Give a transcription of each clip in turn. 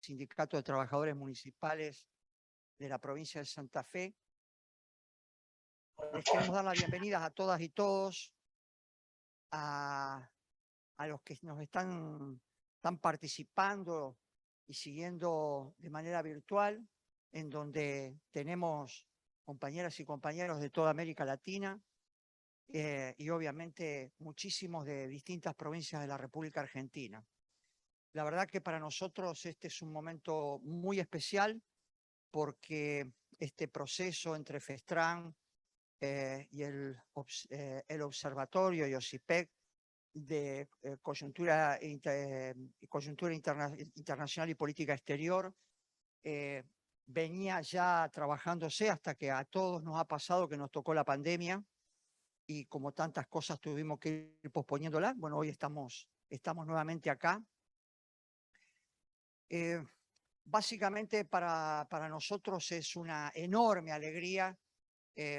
Sindicato de Trabajadores Municipales de la provincia de Santa Fe. Les queremos dar la bienvenida a todas y todos, a los que nos están participando y siguiendo de manera virtual, en donde tenemos compañeras y compañeros de toda América Latina y obviamente muchísimos de distintas provincias de la República Argentina. La verdad que para nosotros este es un momento muy especial porque este proceso entre FESTRAN y el Observatorio y OSIPEC de coyuntura internacional y política exterior venía ya trabajándose hasta que a todos nos ha pasado que nos tocó la pandemia y como tantas cosas tuvimos que ir posponiéndola. Bueno, hoy estamos nuevamente acá. Básicamente para nosotros es una enorme alegría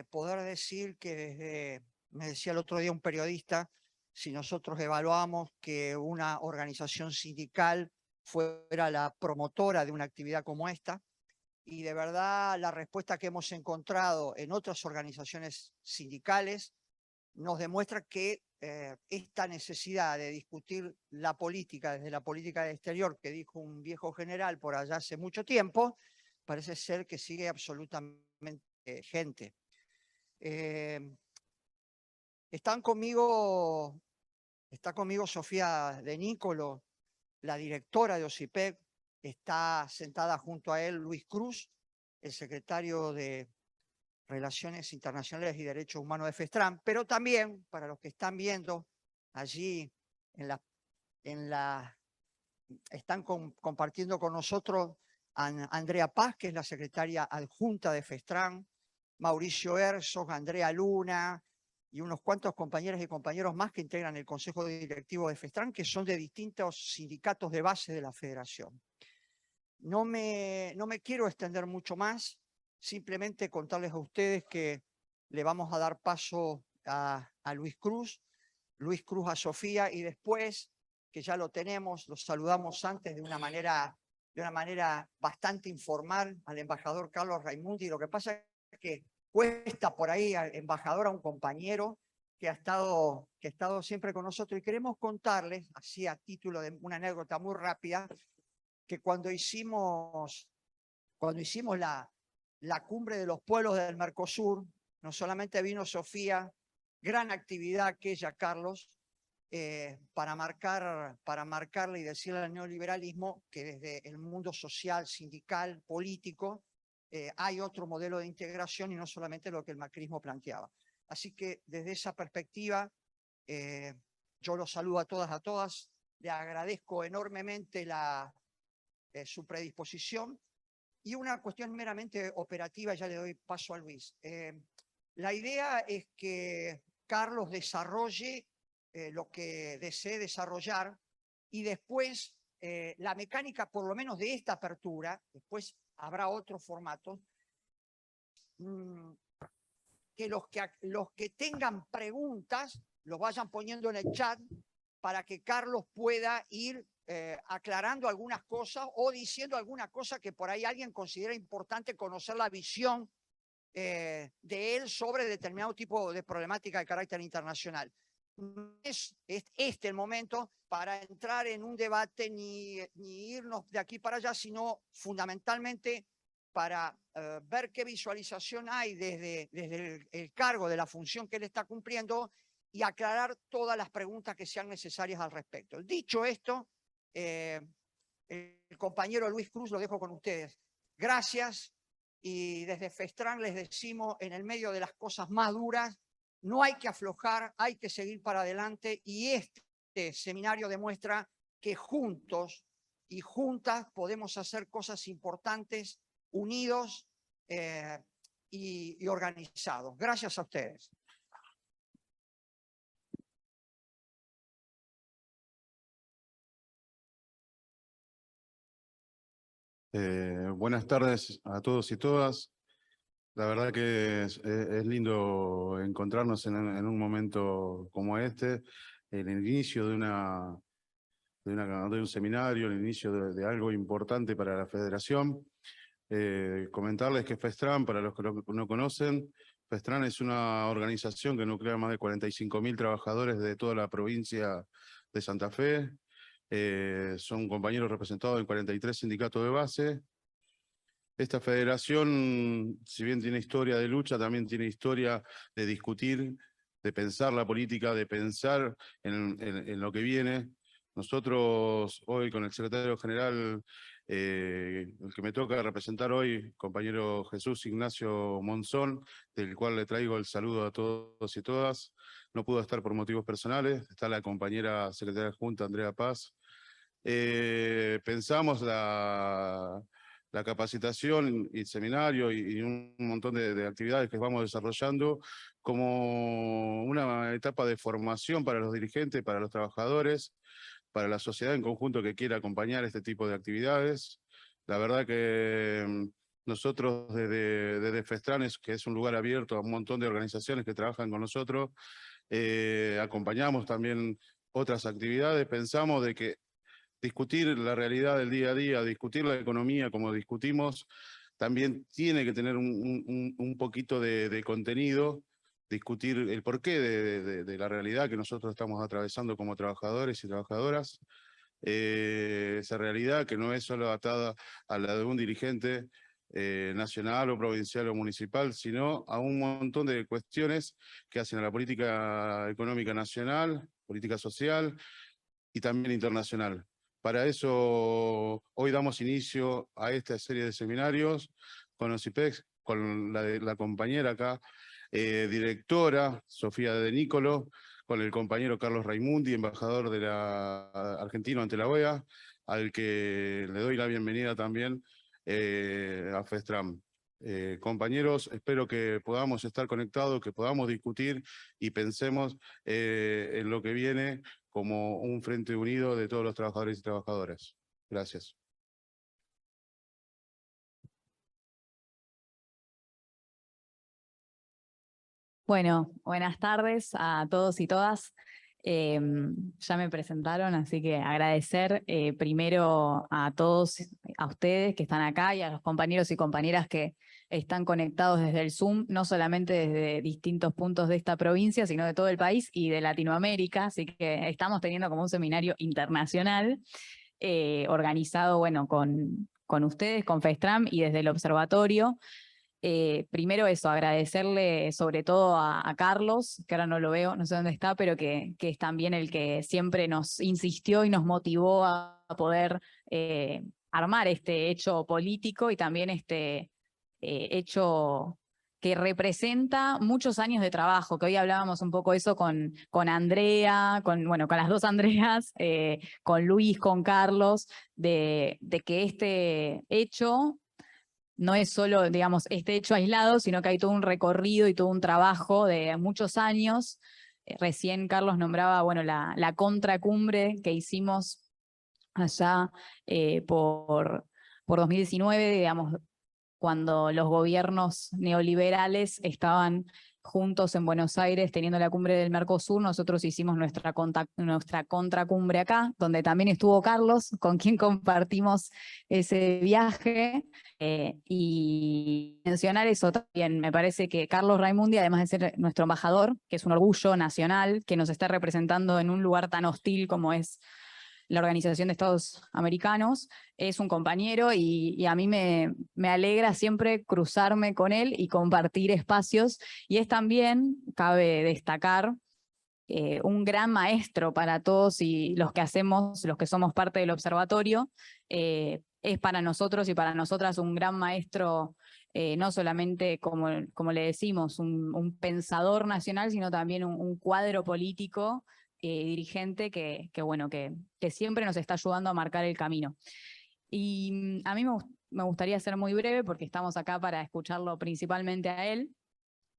poder decir que desde, me decía el otro día un periodista, si nosotros evaluamos que una organización sindical fuera la promotora de una actividad como esta, y de verdad la respuesta que hemos encontrado en otras organizaciones sindicales nos demuestra que esta necesidad de discutir la política desde la política de exterior, que dijo un viejo general por allá hace mucho tiempo, parece ser que sigue absolutamente vigente. Está conmigo Sofía de Nicolo, la directora de OSIPEC, está sentada junto a él Luis Cruz, el secretario de Relaciones Internacionales y Derechos Humanos de FESTRAN, pero también, para los que están viendo allí, están compartiendo con nosotros Andrea Paz, que es la secretaria adjunta de FESTRAN, Mauricio Herzog, Andrea Luna y unos cuantos compañeras y compañeros más que integran el Consejo Directivo de FESTRAN, que son de distintos sindicatos de base de la Federación. No me quiero extender mucho más, simplemente contarles a ustedes que le vamos a dar paso a Luis Cruz a Sofía, y después, que ya lo tenemos, los saludamos antes de una manera bastante informal al embajador Carlos Raimundi. Lo que pasa es que cuesta por ahí al embajador, a un compañero que ha estado siempre con nosotros, y queremos contarles, así a título de una anécdota muy rápida, que cuando hicimos la cumbre de los pueblos del Mercosur, no solamente vino Sofía, gran actividad aquella, Carlos, para marcarle y decirle al neoliberalismo que desde el mundo social, sindical, político, hay otro modelo de integración y no solamente lo que el macrismo planteaba. Así que desde esa perspectiva, yo los saludo a todas, le agradezco enormemente su predisposición. Y una cuestión meramente operativa, ya le doy paso a Luis. La idea es que Carlos desarrolle lo que desee desarrollar, y después la mecánica, por lo menos de esta apertura, después habrá otros formatos, que los que tengan preguntas los vayan poniendo en el chat para que Carlos pueda ir aclarando algunas cosas o diciendo alguna cosa que por ahí alguien considera importante conocer la visión de él sobre determinado tipo de problemática de carácter internacional. No es este el momento para entrar en un debate ni irnos de aquí para allá, sino fundamentalmente para ver qué visualización hay desde el cargo de la función que él está cumpliendo y aclarar todas las preguntas que sean necesarias al respecto. Dicho esto, el compañero Luis Cruz lo dejo con ustedes. Gracias, y desde FESTRAN les decimos, en el medio de las cosas más duras, no hay que aflojar, hay que seguir para adelante, y este seminario demuestra que juntos y juntas podemos hacer cosas importantes, unidos y organizados. Gracias a ustedes. Buenas tardes a todos y todas. La verdad que es lindo encontrarnos en un momento como este, en el inicio de de un seminario, el inicio de algo importante para la federación. Comentarles que FESTRAN, para los que no conocen, FESTRAN es una organización que nuclea más de 45.000 trabajadores de toda la provincia de Santa Fe. Son compañeros representados en 43 sindicatos de base. Esta federación, si bien tiene historia de lucha, también tiene historia de discutir, de pensar la política, de pensar en lo que viene. Nosotros hoy con el secretario general, el que me toca representar hoy, compañero Jesús Ignacio Monzón, del cual le traigo el saludo a todos y todas, no pudo estar por motivos personales, está la compañera secretaria adjunta Andrea Paz. Pensamos la capacitación y seminario y un montón de actividades que vamos desarrollando como una etapa de formación para los dirigentes, para los trabajadores, para la sociedad en conjunto que quiera acompañar este tipo de actividades. La verdad que nosotros desde FESTRAN, que es un lugar abierto a un montón de organizaciones que trabajan con nosotros, acompañamos también otras actividades, pensamos de que discutir la realidad del día a día, discutir la economía como discutimos, también tiene que tener un poquito de contenido, discutir el porqué de la realidad que nosotros estamos atravesando como trabajadores y trabajadoras. Esa realidad que no es solo atada a la de un dirigente nacional o provincial o municipal, sino a un montón de cuestiones que hacen a la política económica nacional, política social y también internacional. Para eso, hoy damos inicio a esta serie de seminarios con OSIPEX, con la compañera acá, directora Sofía De Nicolo, con el compañero Carlos Raimundi, embajador de argentino ante la OEA, al que le doy la bienvenida también a FESTRAN. Compañeros, espero que podamos estar conectados, que podamos discutir y pensemos en lo que viene como un frente unido de todos los trabajadores y trabajadoras. Gracias. Bueno, buenas tardes a todos y todas. Ya me presentaron, así que agradecer primero a todos, a ustedes que están acá y a los compañeros y compañeras que están conectados desde el Zoom, no solamente desde distintos puntos de esta provincia, sino de todo el país y de Latinoamérica. Así que estamos teniendo como un seminario internacional organizado, bueno, con ustedes, con FESTRAN y desde el observatorio. Primero eso, agradecerle sobre todo a Carlos, que ahora no lo veo, no sé dónde está, pero que es también el que siempre nos insistió y nos motivó a poder armar este hecho político y también este hecho que representa muchos años de trabajo, que hoy hablábamos un poco eso con Andrea, bueno, con las dos Andreas, con Luis, con Carlos, de que este hecho no es solo, digamos, este hecho aislado, sino que hay todo un recorrido y todo un trabajo de muchos años. Recién Carlos nombraba, bueno, la contracumbre que hicimos allá por 2019, digamos, cuando los gobiernos neoliberales estaban juntos en Buenos Aires teniendo la cumbre del Mercosur. Nosotros hicimos nuestra contracumbre acá, donde también estuvo Carlos, con quien compartimos ese viaje. Y mencionar eso también, me parece que Carlos Raimundi, además de ser nuestro embajador, que es un orgullo nacional, que nos está representando en un lugar tan hostil como es la Organización de Estados Americanos, es un compañero y a mí me alegra siempre cruzarme con él y compartir espacios, y es también, cabe destacar, un gran maestro para todos y los que hacemos, los que somos parte del observatorio. Es para nosotros y para nosotras un gran maestro, no solamente, como le decimos, un pensador nacional, sino también un cuadro político dirigente que siempre nos está ayudando a marcar el camino. Y a mí me gustaría ser muy breve porque estamos acá para escucharlo principalmente a él,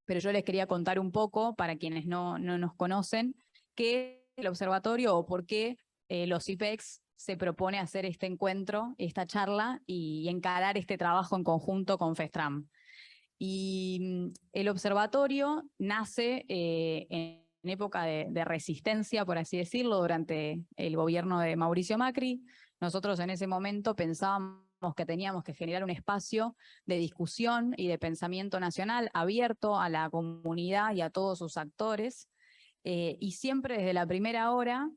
pero yo les quería contar un poco, para quienes no nos conocen, qué es el observatorio o por qué los IPEX se propone hacer este encuentro, esta charla y encarar este trabajo en conjunto con FESTRAN. Y el observatorio nace en época de resistencia, por así decirlo, durante el gobierno de Mauricio Macri. Nosotros en ese momento pensábamos que teníamos que generar un espacio de discusión y de pensamiento nacional abierto a la comunidad y a todos sus actores, y siempre desde la primera hora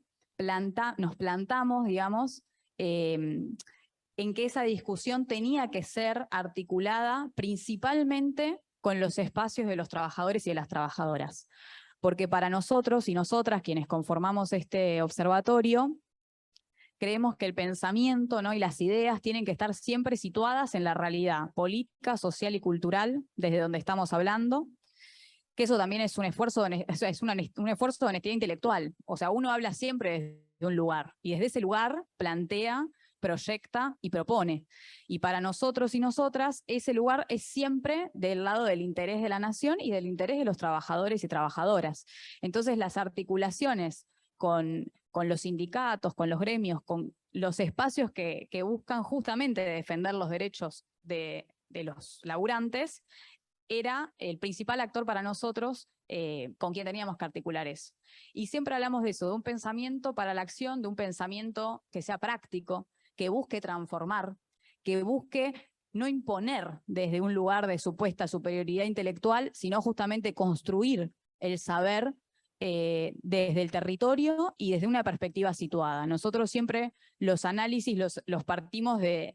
nos plantamos, digamos, en que esa discusión tenía que ser articulada principalmente con los espacios de los trabajadores y de las trabajadoras. Porque para nosotros y nosotras, quienes conformamos este observatorio, creemos que el pensamiento, ¿no?, y las ideas tienen que estar siempre situadas en la realidad política, social y cultural, desde donde estamos hablando, que eso también es un esfuerzo un esfuerzo de honestidad intelectual. O sea, uno habla siempre desde un lugar, y desde ese lugar plantea, proyecta y propone. Y para nosotros y nosotras, ese lugar es siempre del lado del interés de la nación y del interés de los trabajadores y trabajadoras. Entonces, las articulaciones con los sindicatos, con los gremios, con los espacios que buscan justamente defender los derechos de los laburantes, era el principal actor para nosotros con quien teníamos que articular eso. Y siempre hablamos de eso, de un pensamiento para la acción, de un pensamiento que sea práctico, que busque transformar, que busque no imponer desde un lugar de supuesta superioridad intelectual, sino justamente construir el saber desde el territorio y desde una perspectiva situada. Nosotros siempre los análisis los partimos de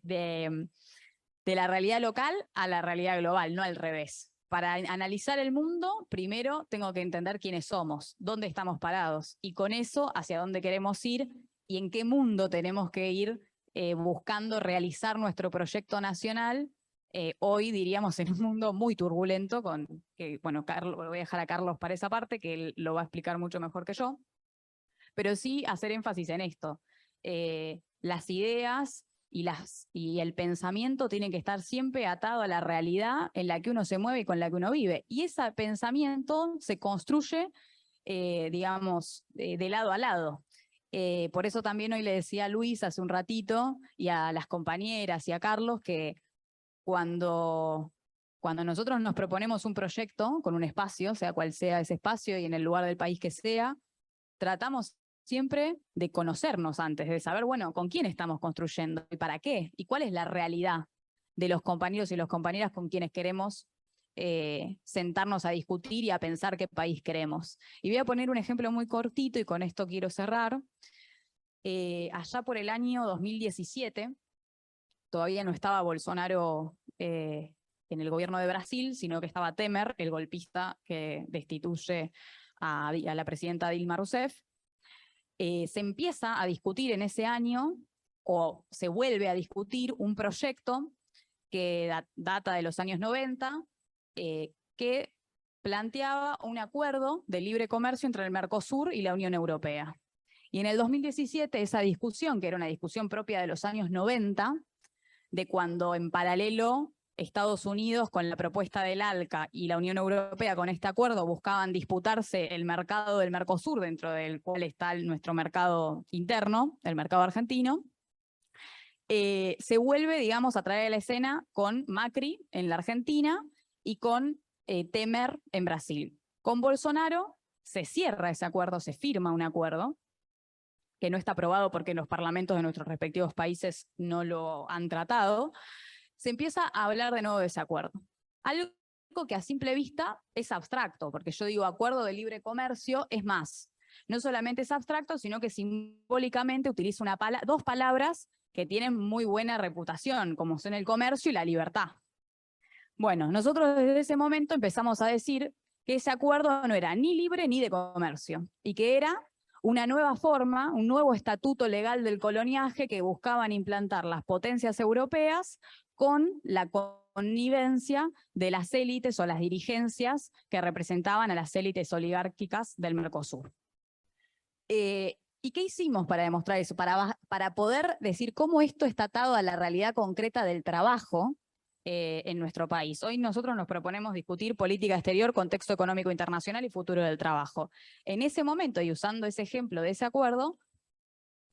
la realidad local a la realidad global, no al revés. Para analizar el mundo, primero tengo que entender quiénes somos, dónde estamos parados, y con eso hacia dónde queremos ir y en qué mundo tenemos que ir buscando realizar nuestro proyecto nacional. Hoy diríamos en un mundo muy turbulento, bueno, voy a dejar a Carlos para esa parte, que él lo va a explicar mucho mejor que yo, pero sí hacer énfasis en esto. Las ideas y el pensamiento tienen que estar siempre atado a la realidad en la que uno se mueve y con la que uno vive. Y ese pensamiento se construye, digamos, de lado a lado. Por eso también hoy le decía a Luis hace un ratito, y a las compañeras y a Carlos, que cuando nosotros nos proponemos un proyecto con un espacio, sea cual sea ese espacio y en el lugar del país que sea, tratamos siempre de conocernos antes, de saber, bueno, con quién estamos construyendo y para qué, y cuál es la realidad de los compañeros y las compañeras con quienes queremos sentarnos a discutir y a pensar qué país queremos. Y voy a poner un ejemplo muy cortito y con esto quiero cerrar. Allá por el año 2017, todavía no estaba Bolsonaro en el gobierno de Brasil, sino que estaba Temer, el golpista que destituye a la presidenta Dilma Rousseff. Se empieza a discutir en ese año, o se vuelve a discutir, un proyecto que data de los años 90, que planteaba un acuerdo de libre comercio entre el Mercosur y la Unión Europea. Y en el 2017 esa discusión, que era una discusión propia de los años 90, de cuando en paralelo Estados Unidos con la propuesta del ALCA y la Unión Europea con este acuerdo buscaban disputarse el mercado del Mercosur, dentro del cual está nuestro mercado interno, el mercado argentino, se vuelve, digamos, a traer a la escena con Macri en la Argentina y con Temer en Brasil. Con Bolsonaro se cierra ese acuerdo, se firma un acuerdo que no está aprobado porque los parlamentos de nuestros respectivos países no lo han tratado. Se empieza a hablar de nuevo de ese acuerdo. Algo que a simple vista es abstracto, porque yo digo acuerdo de libre comercio, es más, no solamente es abstracto, sino que simbólicamente utiliza dos palabras que tienen muy buena reputación, como son el comercio y la libertad. Bueno, nosotros desde ese momento empezamos a decir que ese acuerdo no era ni libre ni de comercio, y que era una nueva forma, un nuevo estatuto legal del coloniaje que buscaban implantar las potencias europeas con la connivencia de las élites o las dirigencias que representaban a las élites oligárquicas del Mercosur. ¿Y qué hicimos para demostrar eso? Para poder decir cómo esto está atado a la realidad concreta del trabajo en nuestro país. Hoy nosotros nos proponemos discutir política exterior, contexto económico internacional y futuro del trabajo. En ese momento, y usando ese ejemplo de ese acuerdo,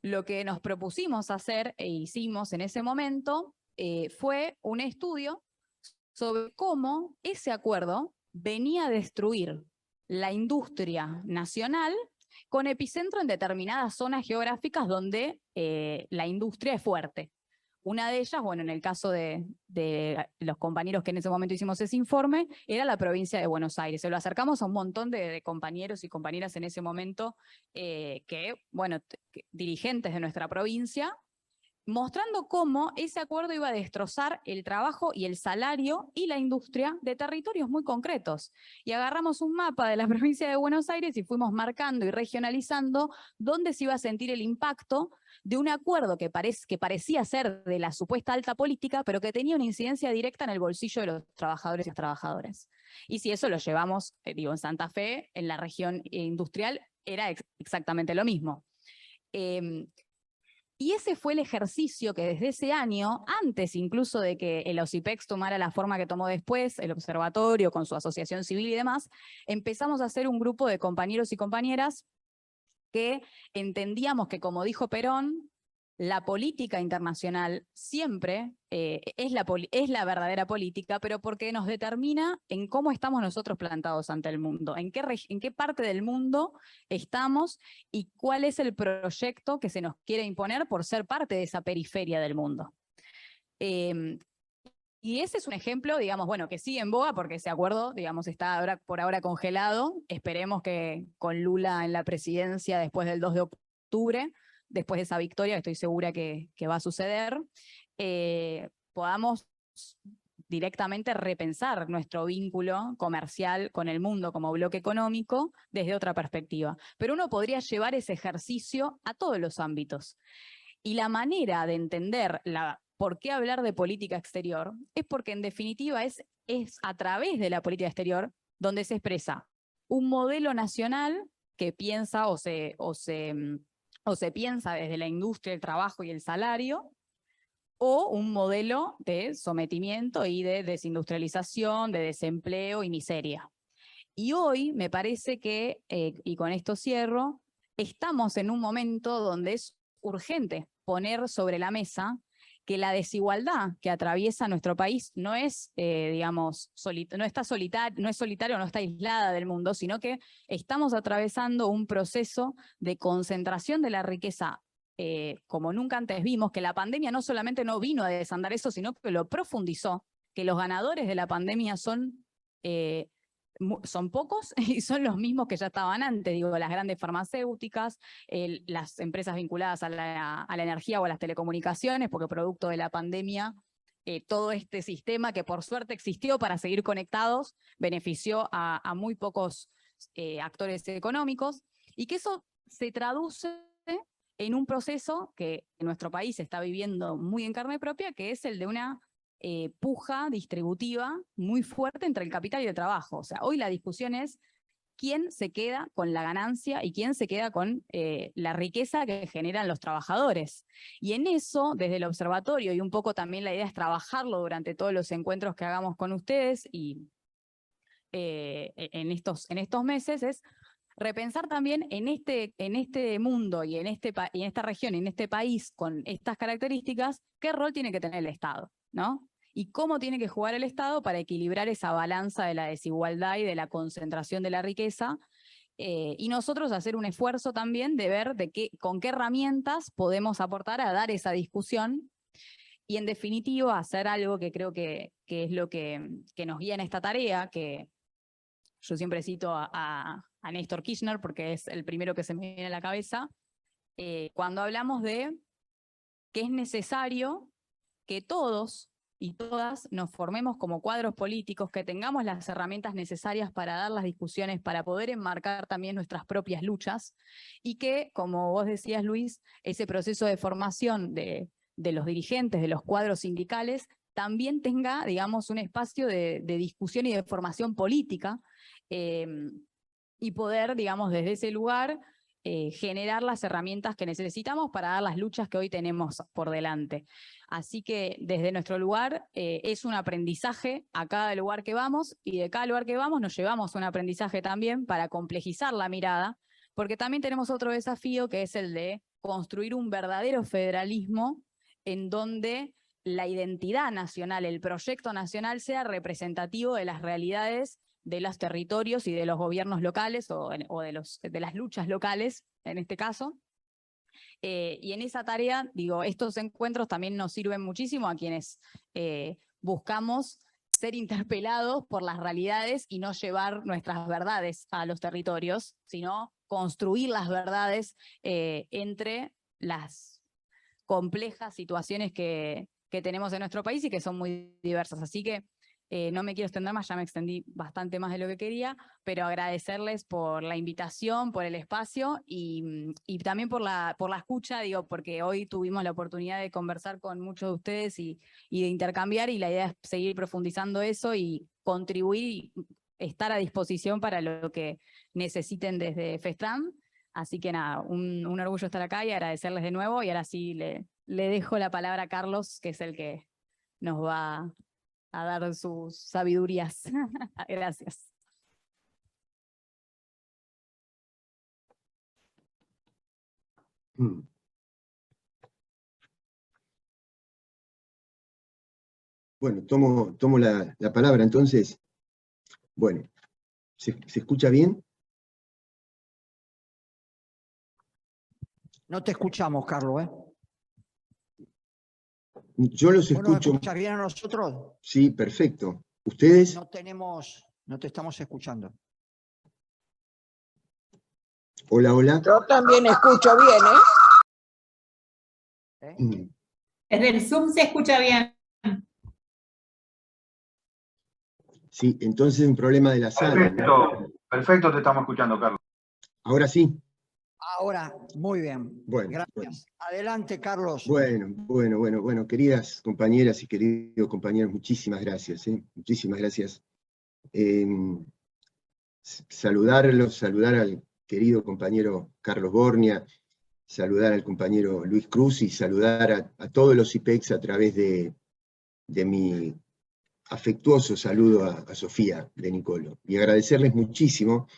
lo que nos propusimos hacer e hicimos en ese momento fue un estudio sobre cómo ese acuerdo venía a destruir la industria nacional con epicentro en determinadas zonas geográficas donde la industria es fuerte. Una de ellas, bueno, en el caso de los compañeros que en ese momento hicimos ese informe, era la provincia de Buenos Aires. Se lo acercamos a un montón de compañeros y compañeras en ese momento, bueno, dirigentes de nuestra provincia, mostrando cómo ese acuerdo iba a destrozar el trabajo y el salario y la industria de territorios muy concretos. Y agarramos un mapa de la provincia de Buenos Aires y fuimos marcando y regionalizando dónde se iba a sentir el impacto de un acuerdo que parecía ser de la supuesta alta política, pero que tenía una incidencia directa en el bolsillo de los trabajadores y las trabajadoras. Y si eso lo llevamos, en Santa Fe, en la región industrial, era exactamente lo mismo. Y ese fue el ejercicio que desde ese año, antes incluso de que el OSIPEX tomara la forma que tomó después, el observatorio con su asociación civil y demás, empezamos a hacer un grupo de compañeros y compañeras que entendíamos que, como dijo Perón, la política internacional siempre es la verdadera política, pero porque nos determina en cómo estamos nosotros plantados ante el mundo, en qué parte del mundo estamos y cuál es el proyecto que se nos quiere imponer por ser parte de esa periferia del mundo. Y ese es un ejemplo, digamos, bueno, que sigue en boga porque ese acuerdo, digamos, está por ahora congelado. Esperemos que con Lula en la presidencia después del 2 de octubre, después de esa victoria, estoy segura que va a suceder, podamos directamente repensar nuestro vínculo comercial con el mundo como bloque económico desde otra perspectiva. Pero uno podría llevar ese ejercicio a todos los ámbitos. Y la manera de entender por qué hablar de política exterior es porque en definitiva es a través de la política exterior donde se expresa un modelo nacional que piensa o se piensa desde la industria, el trabajo y el salario, o un modelo de sometimiento y de desindustrialización, de desempleo y miseria. Y hoy me parece que, y con esto cierro, estamos en un momento donde es urgente poner sobre la mesa que la desigualdad que atraviesa nuestro país no es, digamos, no es solitaria o no está aislada del mundo, sino que estamos atravesando un proceso de concentración de la riqueza como nunca antes vimos, que la pandemia no solamente no vino a desandar eso, sino que lo profundizó, que los ganadores de la pandemia son pocos y son los mismos que ya estaban antes, digo, las grandes farmacéuticas, las empresas vinculadas a la energía o a las telecomunicaciones, porque producto de la pandemia, todo este sistema que por suerte existió para seguir conectados, benefició a muy pocos actores económicos, y que eso se traduce en un proceso que nuestro país está viviendo muy en carne propia, que es el de una puja distributiva muy fuerte entre el capital y el trabajo. O sea, hoy la discusión es quién se queda con la ganancia y quién se queda con la riqueza que generan los trabajadores. Y en eso, desde el observatorio, y un poco también la idea es trabajarlo durante todos los encuentros que hagamos con ustedes y en estos meses, es repensar también en este mundo y en esta región y en este país con estas características, qué rol tiene que tener el Estado, ¿no? Y cómo tiene que jugar el Estado para equilibrar esa balanza de la desigualdad y de la concentración de la riqueza, y nosotros hacer un esfuerzo también de ver con qué herramientas podemos aportar a dar esa discusión y en definitiva hacer algo que creo que es lo que nos guía en esta tarea, que yo siempre cito a Néstor Kirchner porque es el primero que se me viene a la cabeza, cuando hablamos de que es necesario que todos y todas nos formemos como cuadros políticos, que tengamos las herramientas necesarias para dar las discusiones, para poder enmarcar también nuestras propias luchas, y que, como vos decías, Luis, ese proceso de formación de los dirigentes, de los cuadros sindicales, también tenga, digamos, un espacio de discusión y de formación política, y poder, digamos, desde ese lugar generar las herramientas que necesitamos para dar las luchas que hoy tenemos por delante. Así que desde nuestro lugar es un aprendizaje a cada lugar que vamos, y de cada lugar que vamos nos llevamos un aprendizaje también para complejizar la mirada, porque también tenemos otro desafío que es el de construir un verdadero federalismo en donde la identidad nacional, el proyecto nacional sea representativo de las realidades de los territorios y de los gobiernos locales o de las luchas locales, en este caso. Y en esa tarea, digo, estos encuentros también nos sirven muchísimo a quienes buscamos ser interpelados por las realidades y no llevar nuestras verdades a los territorios, sino construir las verdades entre las complejas situaciones que tenemos en nuestro país y que son muy diversas. Así que no me quiero extender más, ya me extendí bastante más de lo que quería, pero agradecerles por la invitación, por el espacio y también por la escucha, digo, porque hoy tuvimos la oportunidad de conversar con muchos de ustedes y de intercambiar, y la idea es seguir profundizando eso y contribuir y estar a disposición para lo que necesiten desde FESTAM. Así que nada, un orgullo estar acá y agradecerles de nuevo, y ahora sí le dejo la palabra a Carlos, que es el que nos va a dar sus sabidurías. Gracias. Bueno, tomo la palabra entonces. Bueno, ¿se escucha bien? No te escuchamos, Carlos, ¿eh? Yo los ¿Vos nos escucho. escuchás bien a nosotros? Sí, perfecto. ¿Ustedes? No te estamos escuchando. Hola, hola. Yo también escucho bien, ¿eh? Desde el Zoom se escucha bien. Sí, entonces un problema de la sala. Perfecto, te estamos escuchando, Carlos. Ahora sí. Ahora, muy bien. Bueno, gracias. bueno. Adelante, Carlos. Bueno, queridas compañeras y queridos compañeros, muchísimas gracias, muchísimas gracias. Saludar al querido compañero Carlos Bornia, saludar al compañero Luis Cruz y saludar a todos los IPEX a través de mi afectuoso saludo a Sofía de Nicolo. Y agradecerles muchísimo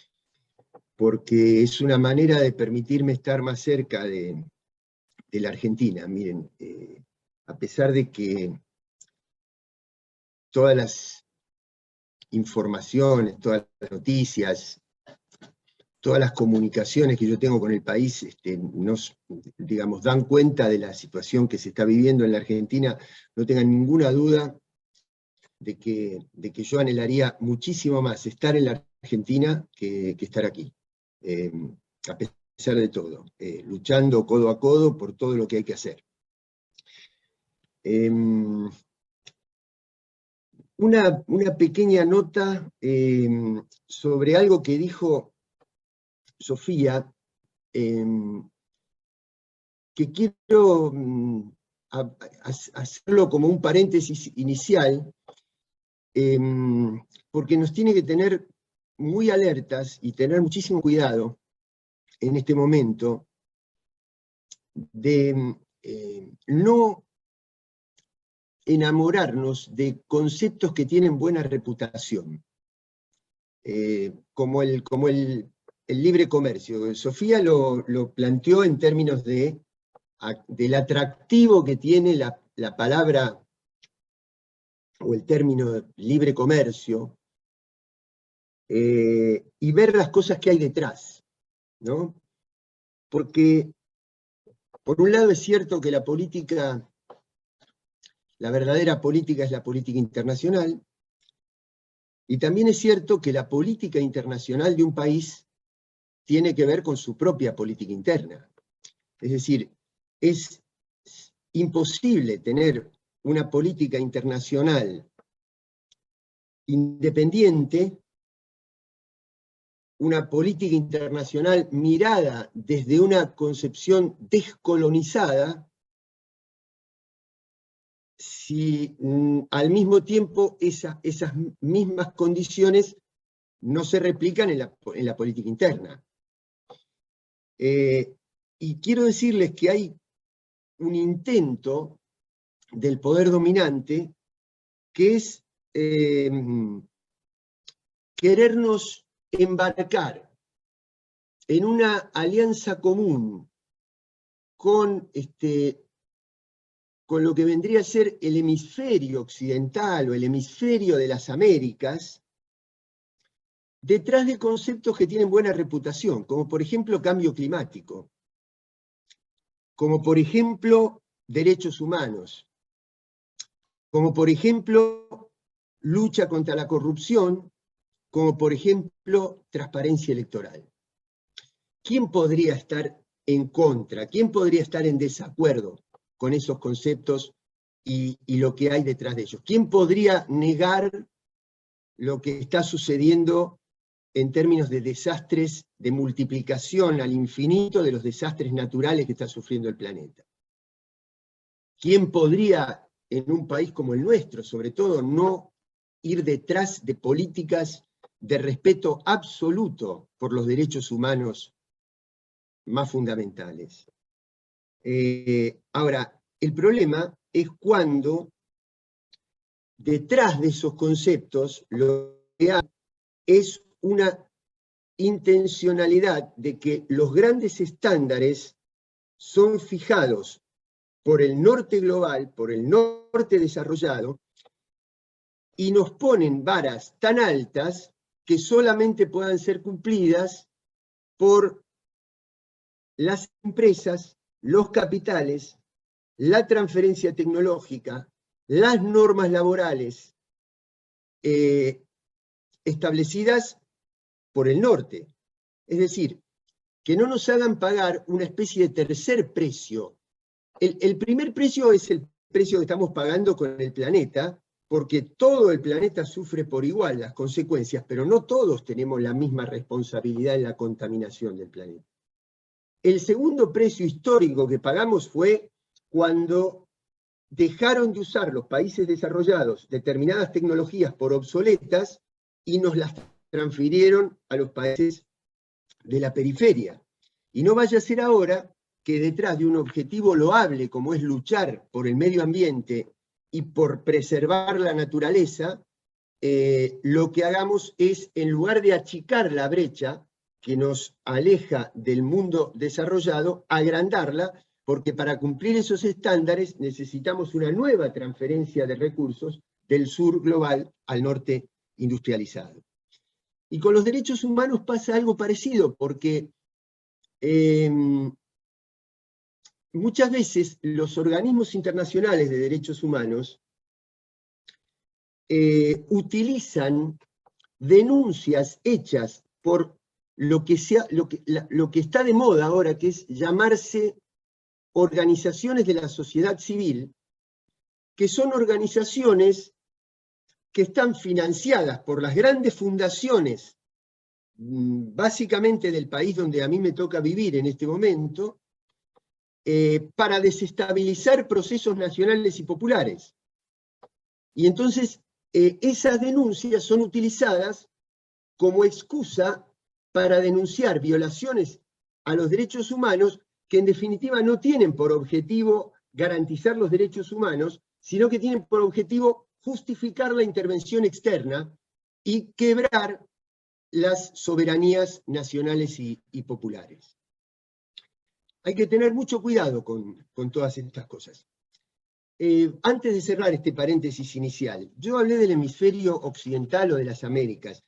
porque es una manera de permitirme estar más cerca de la Argentina. Miren, a pesar de que todas las informaciones, todas las noticias, todas las comunicaciones que yo tengo con el país nos, digamos, dan cuenta de la situación que se está viviendo en la Argentina, no tengan ninguna duda de que yo anhelaría muchísimo más estar en la Argentina que estar aquí. A pesar de todo, luchando codo a codo por todo lo que hay que hacer. Una pequeña nota sobre algo que dijo Sofía, que quiero hacerlo como un paréntesis inicial, porque nos tiene que tener muy alertas y tener muchísimo cuidado en este momento de no enamorarnos de conceptos que tienen buena reputación, como el libre comercio. Sofía lo planteó en términos del atractivo que tiene la palabra o el término libre comercio, y ver las cosas que hay detrás, ¿no? Porque, por un lado, es cierto que la verdadera política es la política internacional, y también es cierto que la política internacional de un país tiene que ver con su propia política interna. Es decir, es imposible tener una política internacional independiente, una política internacional mirada desde una concepción descolonizada, si al mismo tiempo esas mismas condiciones no se replican en la política interna. Y quiero decirles que hay un intento del poder dominante que es querernos embarcar en una alianza común con lo que vendría a ser el hemisferio occidental o el hemisferio de las Américas, detrás de conceptos que tienen buena reputación, como por ejemplo cambio climático, como por ejemplo derechos humanos, como por ejemplo lucha contra la corrupción, como por ejemplo transparencia electoral. ¿Quién podría estar en contra? ¿Quién podría estar en desacuerdo con esos conceptos y lo que hay detrás de ellos? ¿Quién podría negar lo que está sucediendo en términos de desastres, de multiplicación al infinito de los desastres naturales que está sufriendo el planeta? ¿Quién podría, en un país como el nuestro, sobre todo, no ir detrás de políticas de respeto absoluto por los derechos humanos más fundamentales? Ahora, el problema es cuando detrás de esos conceptos lo que hay es una intencionalidad de que los grandes estándares son fijados por el norte global, por el norte desarrollado, y nos ponen varas tan altas que solamente puedan ser cumplidas por las empresas, los capitales, la transferencia tecnológica, las normas laborales establecidas por el norte. Es decir, que no nos hagan pagar una especie de tercer precio. El primer precio es el precio que estamos pagando con el planeta, porque todo el planeta sufre por igual las consecuencias, pero no todos tenemos la misma responsabilidad en la contaminación del planeta. El segundo precio histórico que pagamos fue cuando dejaron de usar los países desarrollados determinadas tecnologías por obsoletas y nos las transfirieron a los países de la periferia. Y no vaya a ser ahora que detrás de un objetivo loable como es luchar por el medio ambiente y por preservar la naturaleza, lo que hagamos es, en lugar de achicar la brecha que nos aleja del mundo desarrollado, agrandarla, porque para cumplir esos estándares necesitamos una nueva transferencia de recursos del sur global al norte industrializado. Y con los derechos humanos pasa algo parecido, porque muchas veces los organismos internacionales de derechos humanos utilizan denuncias hechas por lo que está de moda ahora, que es llamarse organizaciones de la sociedad civil, que son organizaciones que están financiadas por las grandes fundaciones, básicamente del país donde a mí me toca vivir en este momento, para desestabilizar procesos nacionales y populares. Y entonces esas denuncias son utilizadas como excusa para denunciar violaciones a los derechos humanos que en definitiva no tienen por objetivo garantizar los derechos humanos, sino que tienen por objetivo justificar la intervención externa y quebrar las soberanías nacionales y populares. Hay que tener mucho cuidado con todas estas cosas. Antes de cerrar este paréntesis inicial, yo hablé del hemisferio occidental o de las Américas.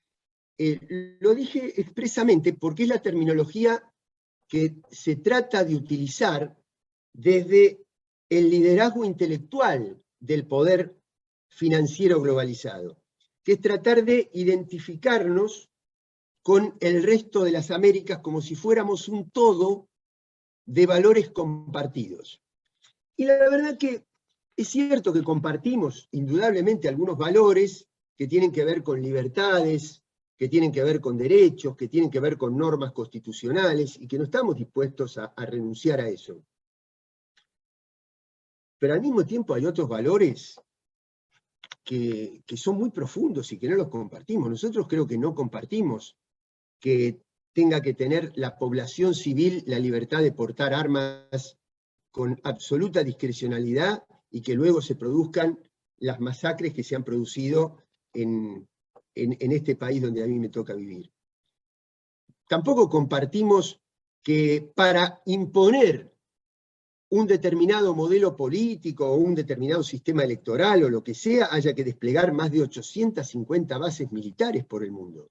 Lo dije expresamente porque es la terminología que se trata de utilizar desde el liderazgo intelectual del poder financiero globalizado, que es tratar de identificarnos con el resto de las Américas como si fuéramos un todo de valores compartidos. Y la verdad que es cierto que compartimos indudablemente algunos valores que tienen que ver con libertades, que tienen que ver con derechos, que tienen que ver con normas constitucionales, y que no estamos dispuestos a renunciar a eso. Pero al mismo tiempo hay otros valores que son muy profundos y que no los compartimos. Nosotros creo que no compartimos que tenga que tener la población civil la libertad de portar armas con absoluta discrecionalidad y que luego se produzcan las masacres que se han producido en este país donde a mí me toca vivir. Tampoco compartimos que para imponer un determinado modelo político o un determinado sistema electoral o lo que sea, haya que desplegar más de 850 bases militares por el mundo.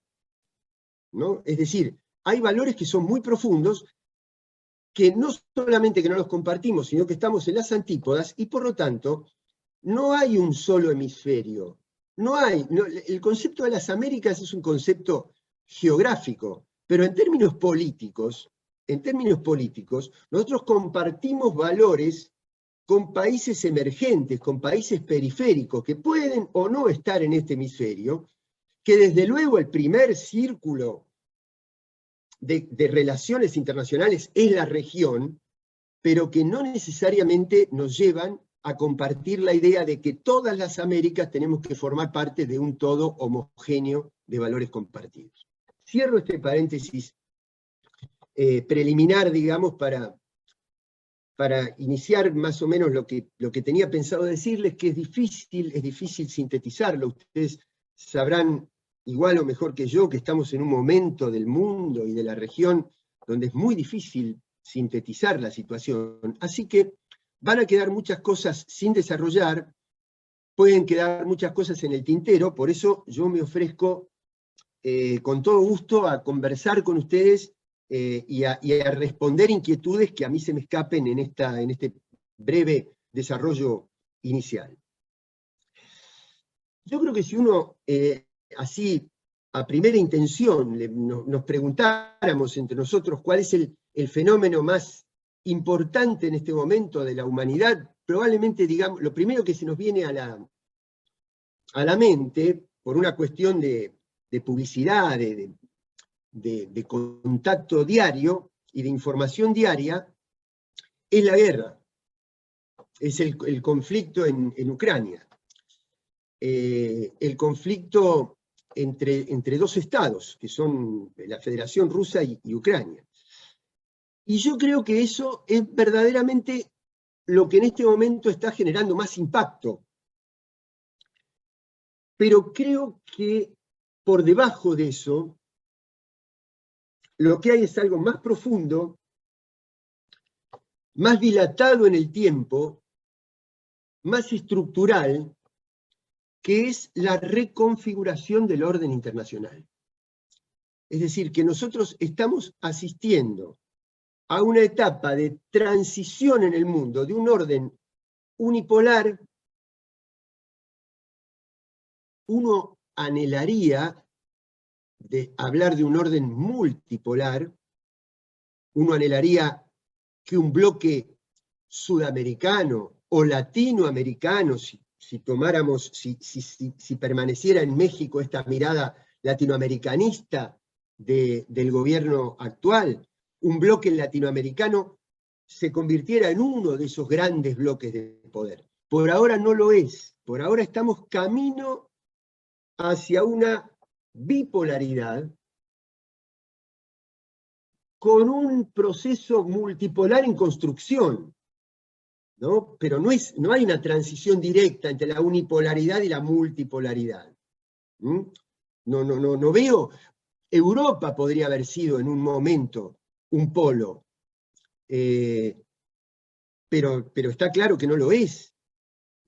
¿no? Es decir, hay valores que son muy profundos, que no solamente que no los compartimos, sino que estamos en las antípodas, y por lo tanto, no hay un solo hemisferio. El concepto de las Américas es un concepto geográfico, pero en términos políticos, nosotros compartimos valores con países emergentes, con países periféricos, que pueden o no estar en este hemisferio, que desde luego el primer círculo de relaciones internacionales es la región, pero que no necesariamente nos llevan a compartir la idea de que todas las Américas tenemos que formar parte de un todo homogéneo de valores compartidos. Cierro este paréntesis preliminar, digamos, para iniciar más o menos lo que tenía pensado decirles, que es difícil sintetizarlo. Ustedes sabrán, igual o mejor que yo, que estamos en un momento del mundo y de la región donde es muy difícil sintetizar la situación. Así que van a quedar muchas cosas sin desarrollar, pueden quedar muchas cosas en el tintero, por eso yo me ofrezco con todo gusto a conversar con ustedes y a responder inquietudes que a mí se me escapen en este breve desarrollo inicial. Yo creo que si uno, así, a primera intención, nos preguntáramos entre nosotros cuál es el fenómeno más importante en este momento de la humanidad, probablemente, digamos, lo primero que se nos viene a la mente, por una cuestión de publicidad, de contacto diario y de información diaria, es la guerra, es el conflicto en Ucrania. El conflicto entre dos estados, que son la Federación Rusa y Ucrania. Y yo creo que eso es verdaderamente lo que en este momento está generando más impacto. Pero creo que por debajo de eso, lo que hay es algo más profundo, más dilatado en el tiempo, más estructural, que es la reconfiguración del orden internacional. Es decir, que nosotros estamos asistiendo a una etapa de transición en el mundo, de un orden unipolar. Uno anhelaría de hablar de un orden multipolar, uno anhelaría que un bloque sudamericano o latinoamericano, si permaneciera en México esta mirada latinoamericanista del gobierno actual, un bloque latinoamericano se convirtiera en uno de esos grandes bloques de poder. Por ahora no lo es, por ahora estamos camino hacia una bipolaridad con un proceso multipolar en construcción, ¿no? Pero no hay una transición directa entre la unipolaridad y la multipolaridad. No veo. Europa podría haber sido en un momento un polo, pero está claro que no lo es.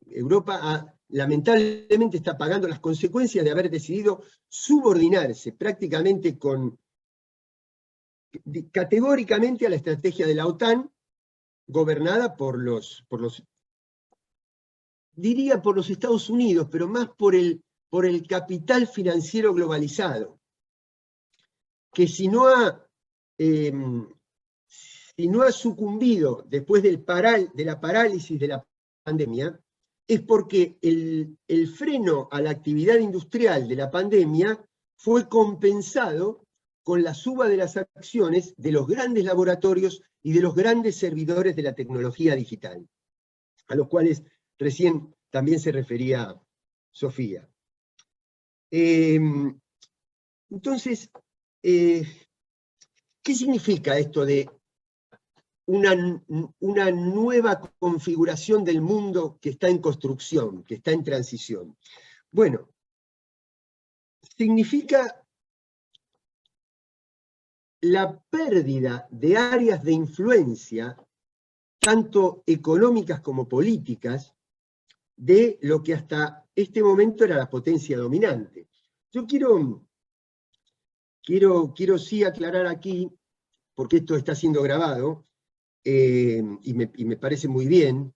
Europa lamentablemente está pagando las consecuencias de haber decidido subordinarse prácticamente categóricamente a la estrategia de la OTAN, gobernada diría por los Estados Unidos, pero más por el capital financiero globalizado, que si no ha sucumbido después de la parálisis de la pandemia, es porque el freno a la actividad industrial de la pandemia fue compensado con la suba de las acciones de los grandes laboratorios y de los grandes servidores de la tecnología digital, a los cuales recién también se refería Sofía. Entonces, ¿qué significa esto de una nueva configuración del mundo que está en construcción, que está en transición? Bueno, significa la pérdida de áreas de influencia, tanto económicas como políticas, de lo que hasta este momento era la potencia dominante. Yo quiero quiero sí aclarar aquí, porque esto está siendo grabado, y me parece muy bien,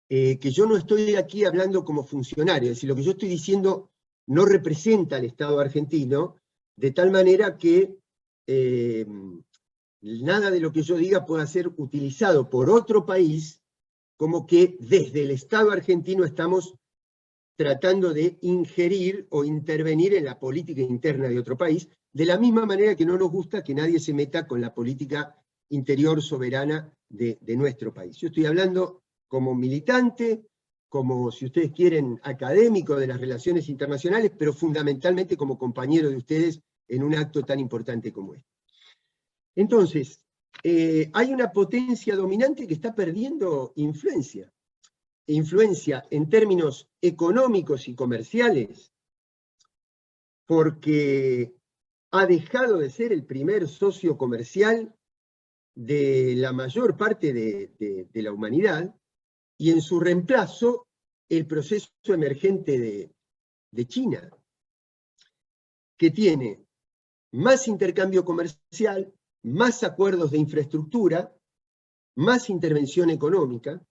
que yo no estoy aquí hablando como funcionario, es decir, lo que yo estoy diciendo no representa al Estado argentino, de tal manera que nada de lo que yo diga pueda ser utilizado por otro país como que desde el Estado argentino estamos tratando de ingerir o intervenir en la política interna de otro país, de la misma manera que no nos gusta que nadie se meta con la política interior soberana de nuestro país. Yo estoy hablando como militante, como, si ustedes quieren, académico de las relaciones internacionales, pero fundamentalmente como compañero de ustedes en un acto tan importante como este. Entonces, hay una potencia dominante que está perdiendo influencia en términos económicos y comerciales, porque ha dejado de ser el primer socio comercial de la mayor parte de la humanidad, y en su reemplazo el proceso emergente de China, que tiene más intercambio comercial, más acuerdos de infraestructura, más intervención económica.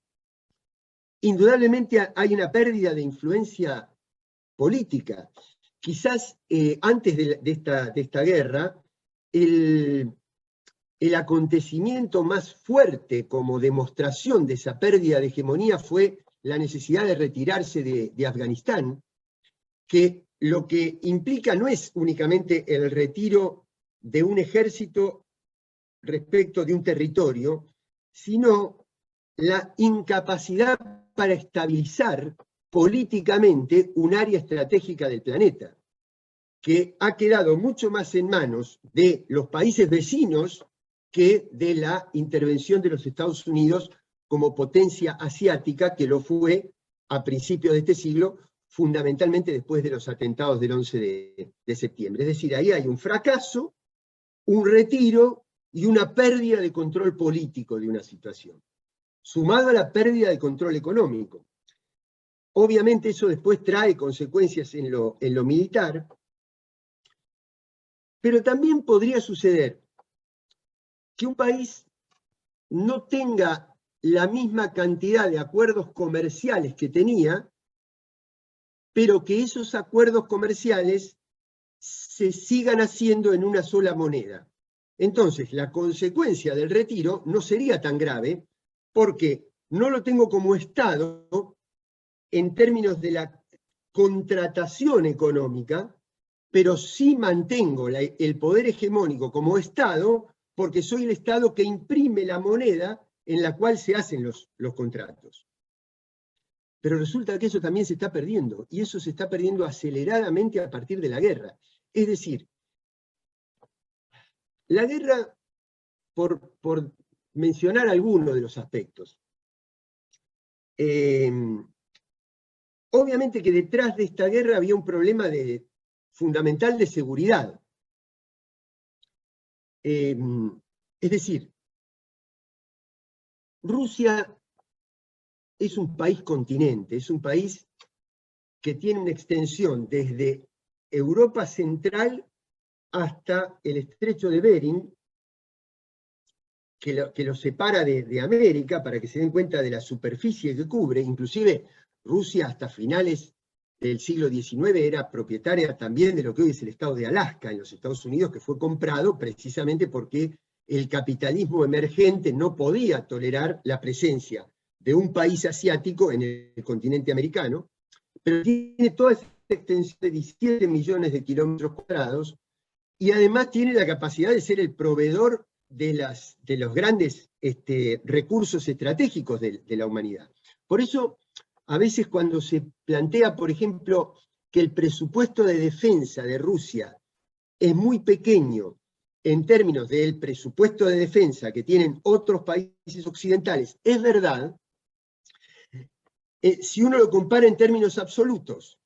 Indudablemente hay una pérdida de influencia política. Quizás antes de esta guerra, el acontecimiento más fuerte como demostración de esa pérdida de hegemonía fue la necesidad de retirarse de Afganistán, que lo que implica no es únicamente el retiro de un ejército respecto de un territorio, sino la incapacidad para estabilizar políticamente un área estratégica del planeta, que ha quedado mucho más en manos de los países vecinos que de la intervención de los Estados Unidos como potencia asiática, que lo fue a principios de este siglo, fundamentalmente después de los atentados del 11 de septiembre. Es decir, ahí hay un fracaso, un retiro y una pérdida de control político de una situación, sumado a la pérdida de control económico. Obviamente eso después trae consecuencias en lo militar, pero también podría suceder que un país no tenga la misma cantidad de acuerdos comerciales que tenía, pero que esos acuerdos comerciales se sigan haciendo en una sola moneda. Entonces, la consecuencia del retiro no sería tan grave, porque no lo tengo como Estado en términos de la contratación económica, pero sí mantengo el poder hegemónico como Estado, porque soy el Estado que imprime la moneda en la cual se hacen los contratos. Pero resulta que eso también se está perdiendo, y eso se está perdiendo aceleradamente a partir de la guerra. Es decir, la guerra, por mencionar algunos de los aspectos, obviamente que detrás de esta guerra había un problema fundamental de seguridad. Es decir, Rusia es un país continente, es un país que tiene una extensión desde Europa Central hasta el estrecho de Bering, que lo separa de América, para que se den cuenta de la superficie que cubre. Inclusive Rusia hasta finales del siglo XIX era propietaria también de lo que hoy es el estado de Alaska en los Estados Unidos, que fue comprado precisamente porque el capitalismo emergente no podía tolerar la presencia de un país asiático en el continente americano, pero tiene toda esa extensión de 17 millones de kilómetros cuadrados, y además tiene la capacidad de ser el proveedor de los grandes recursos estratégicos de la humanidad. Por eso, a veces cuando se plantea, por ejemplo, que el presupuesto de defensa de Rusia es muy pequeño en términos del presupuesto de defensa que tienen otros países occidentales, es verdad, si uno lo compara en términos absolutos.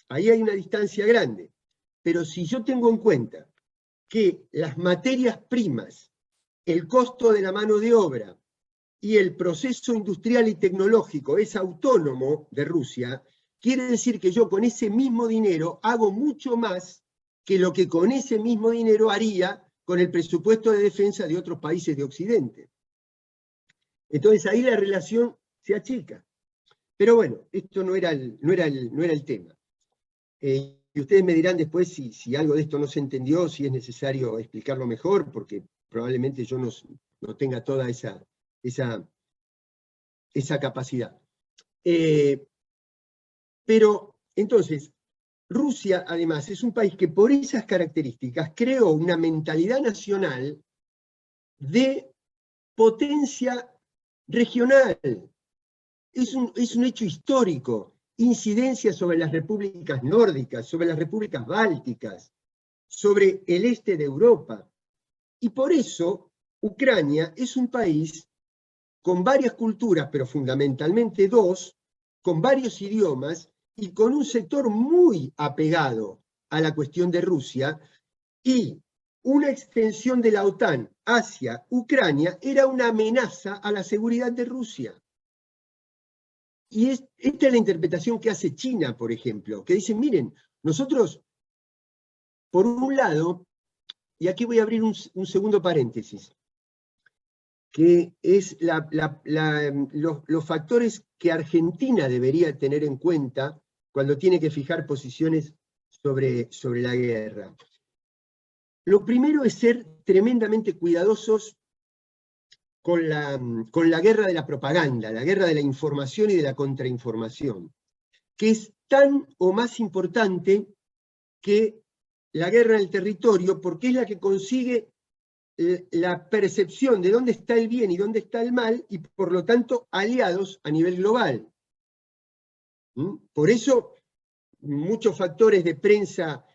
Ahí hay una distancia grande. Pero si yo tengo en cuenta que las materias primas, el costo de la mano de obra y el proceso industrial y tecnológico es autónomo de Rusia, quiere decir que yo con ese mismo dinero hago mucho más que lo que con ese mismo dinero haría con el presupuesto de defensa de otros países de Occidente. Entonces ahí la relación se achica. Pero bueno, esto no era el tema. Y ustedes me dirán después si algo de esto no se entendió, si es necesario explicarlo mejor, porque probablemente yo no tenga toda esa capacidad. Pero entonces, Rusia además es un país que por esas características creó una mentalidad nacional de potencia regional. Es un hecho histórico, incidencia sobre las repúblicas nórdicas, sobre las repúblicas bálticas, sobre el este de Europa. Y por eso Ucrania es un país con varias culturas, pero fundamentalmente dos, con varios idiomas y con un sector muy apegado a la cuestión de Rusia, y una extensión de la OTAN hacia Ucrania era una amenaza a la seguridad de Rusia. Y esta es la interpretación que hace China, por ejemplo, que dice, miren, nosotros, por un lado, y aquí voy a abrir un segundo paréntesis, que es los factores que Argentina debería tener en cuenta cuando tiene que fijar posiciones sobre la guerra. Lo primero es ser tremendamente cuidadosos con la guerra de la propaganda, la guerra de la información y de la contrainformación, que es tan o más importante que la guerra en el territorio, porque es la que consigue la percepción de dónde está el bien y dónde está el mal, y por lo tanto aliados a nivel global. Por eso muchos factores de prensa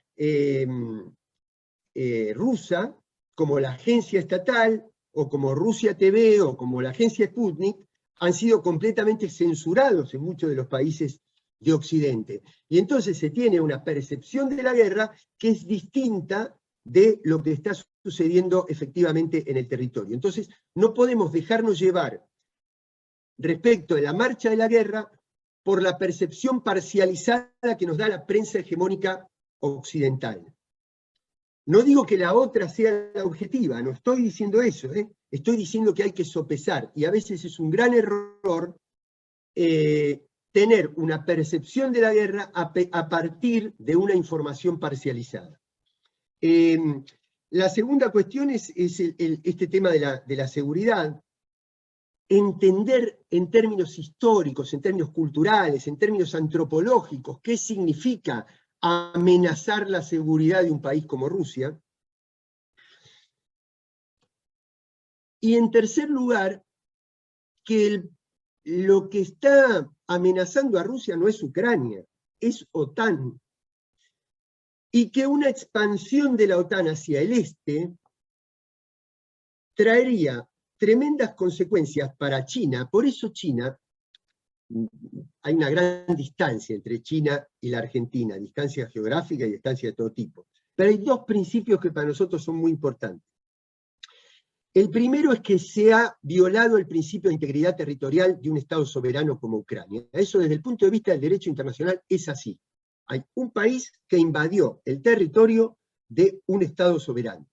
rusa, como la agencia estatal, o como Rusia TV, o como la agencia Sputnik, han sido completamente censurados en muchos de los países de Occidente. Y entonces se tiene una percepción de la guerra que es distinta de lo que está sucediendo efectivamente en el territorio. Entonces no podemos dejarnos llevar respecto de la marcha de la guerra por la percepción parcializada que nos da la prensa hegemónica occidental. No digo que la otra sea la objetiva, no estoy diciendo eso, estoy diciendo que hay que sopesar, y a veces es un gran error tener una percepción de la guerra a partir de una información parcializada. La segunda cuestión es este tema de la seguridad. Entender en términos históricos, en términos culturales, en términos antropológicos, qué significa amenazar la seguridad de un país como Rusia. Y en tercer lugar, que lo que está amenazando a Rusia no es Ucrania, es OTAN. Y que una expansión de la OTAN hacia el este traería tremendas consecuencias para China. Por eso China, hay una gran distancia entre China y la Argentina, distancia geográfica y distancia de todo tipo. Pero hay dos principios que para nosotros son muy importantes. El primero es que se ha violado el principio de integridad territorial de un Estado soberano como Ucrania. Eso desde el punto de vista del derecho internacional es así. Hay un país que invadió el territorio de un Estado soberano.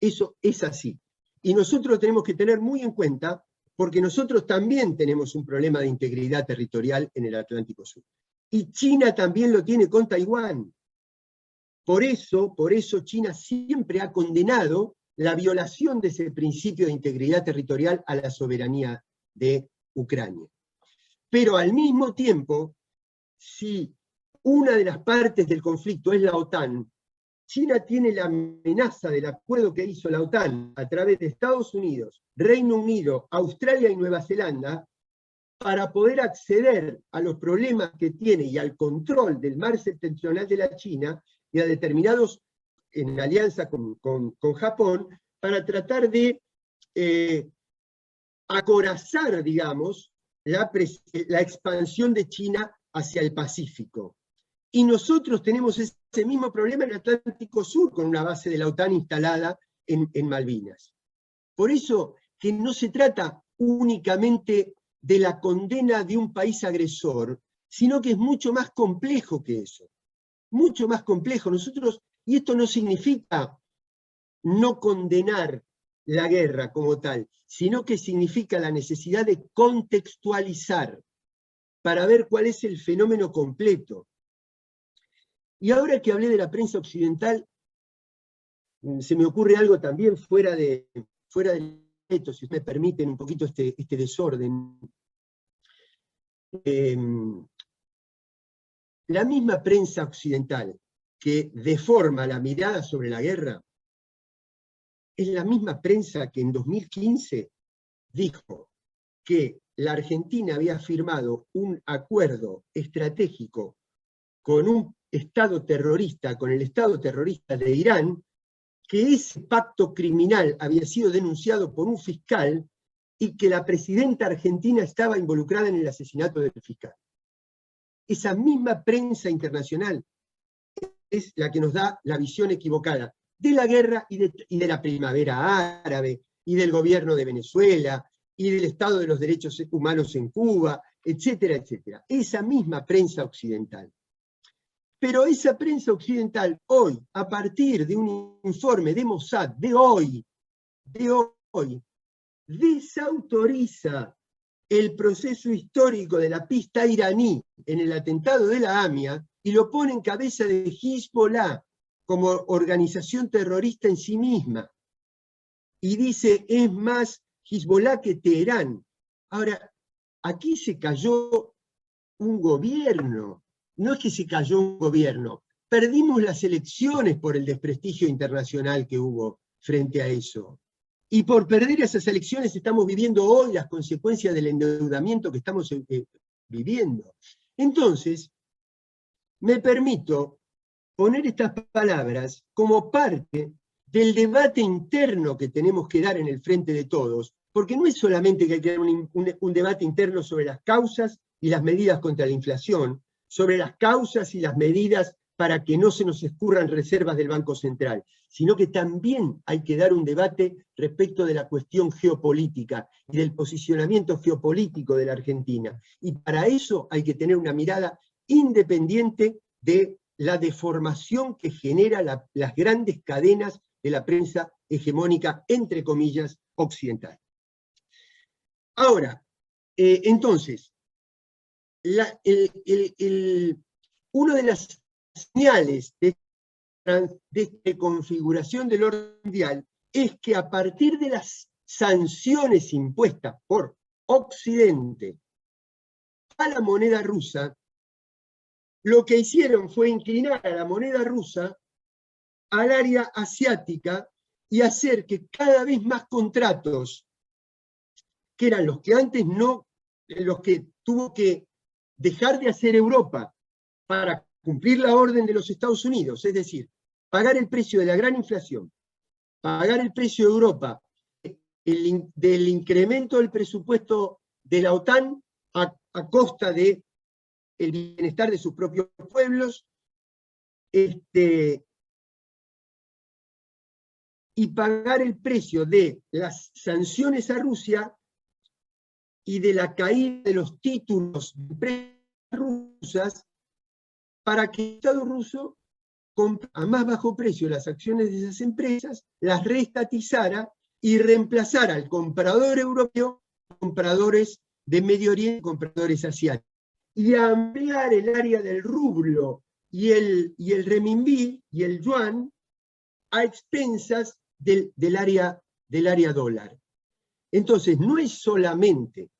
Eso es así. Y nosotros lo tenemos que tener muy en cuenta porque nosotros también tenemos un problema de integridad territorial en el Atlántico Sur. Y China también lo tiene con Taiwán. Por eso China siempre ha condenado la violación de ese principio de integridad territorial a la soberanía de Ucrania. Pero al mismo tiempo, si una de las partes del conflicto es la OTAN, China tiene la amenaza del acuerdo que hizo la OTAN a través de Estados Unidos, Reino Unido, Australia y Nueva Zelanda, para poder acceder a los problemas que tiene y al control del mar septentrional de la China y a determinados, en alianza con Japón, para tratar de acorazar, digamos, la expansión de China hacia el Pacífico. Y nosotros tenemos ese mismo problema en el Atlántico Sur, con una base de la OTAN instalada en Malvinas. Por eso que no se trata únicamente de la condena de un país agresor, sino que es mucho más complejo que eso. Mucho más complejo. Nosotros Y esto no significa no condenar la guerra como tal, sino que significa la necesidad de contextualizar para ver cuál es el fenómeno completo. Y ahora que hablé de la prensa occidental, se me ocurre algo también fuera del esto, si me permiten un poquito este desorden. La misma prensa occidental que deforma la mirada sobre la guerra es la misma prensa que en 2015 dijo que la Argentina había firmado un acuerdo estratégico con un Estado terrorista, con el Estado terrorista de Irán, que ese pacto criminal había sido denunciado por un fiscal y que la presidenta argentina estaba involucrada en el asesinato del fiscal. Esa misma prensa internacional es la que nos da la visión equivocada de la guerra y de la primavera árabe, y del gobierno de Venezuela, y del estado de los derechos humanos en Cuba, etcétera, etcétera. Esa misma prensa occidental. Pero esa prensa occidental hoy, a partir de un informe de Mossad, de hoy, desautoriza el proceso histórico de la pista iraní en el atentado de la AMIA y lo pone en cabeza de Hezbollah como organización terrorista en sí misma. Y dice, es más Hezbollah que Teherán. Ahora, aquí se cayó un gobierno. No es que se cayó un gobierno. Perdimos las elecciones por el desprestigio internacional que hubo frente a eso. Y por perder esas elecciones estamos viviendo hoy las consecuencias del endeudamiento que estamos viviendo. Entonces, me permito poner estas palabras como parte del debate interno que tenemos que dar en el frente de todos, porque no es solamente que hay que dar un debate interno sobre las causas y las medidas contra la inflación, sobre las causas y las medidas para que no se nos escurran reservas del Banco Central, sino que también hay que dar un debate respecto de la cuestión geopolítica y del posicionamiento geopolítico de la Argentina. Y para eso hay que tener una mirada independiente de la deformación que genera las grandes cadenas de la prensa hegemónica, entre comillas, occidental. Ahora, entonces, una de las señales de configuración del orden mundial es que a partir de las sanciones impuestas por Occidente a la moneda rusa, lo que hicieron fue inclinar a la moneda rusa al área asiática y hacer que cada vez más contratos, que eran los que antes no, los que tuvo que dejar de hacer Europa para cumplir la orden de los Estados Unidos, es decir, pagar el precio de la gran inflación, pagar el precio de Europa, del incremento del presupuesto de la OTAN a costa de el bienestar de sus propios pueblos, y pagar el precio de las sanciones a Rusia y de la caída de los títulos de empresas rusas para que el Estado ruso compre a más bajo precio las acciones de esas empresas, las reestatizara y reemplazara al comprador europeo con compradores de Medio Oriente, compradores asiáticos. Y ampliar el área del rublo y el renminbi y el yuan a expensas del área dólar. Entonces, no es solamente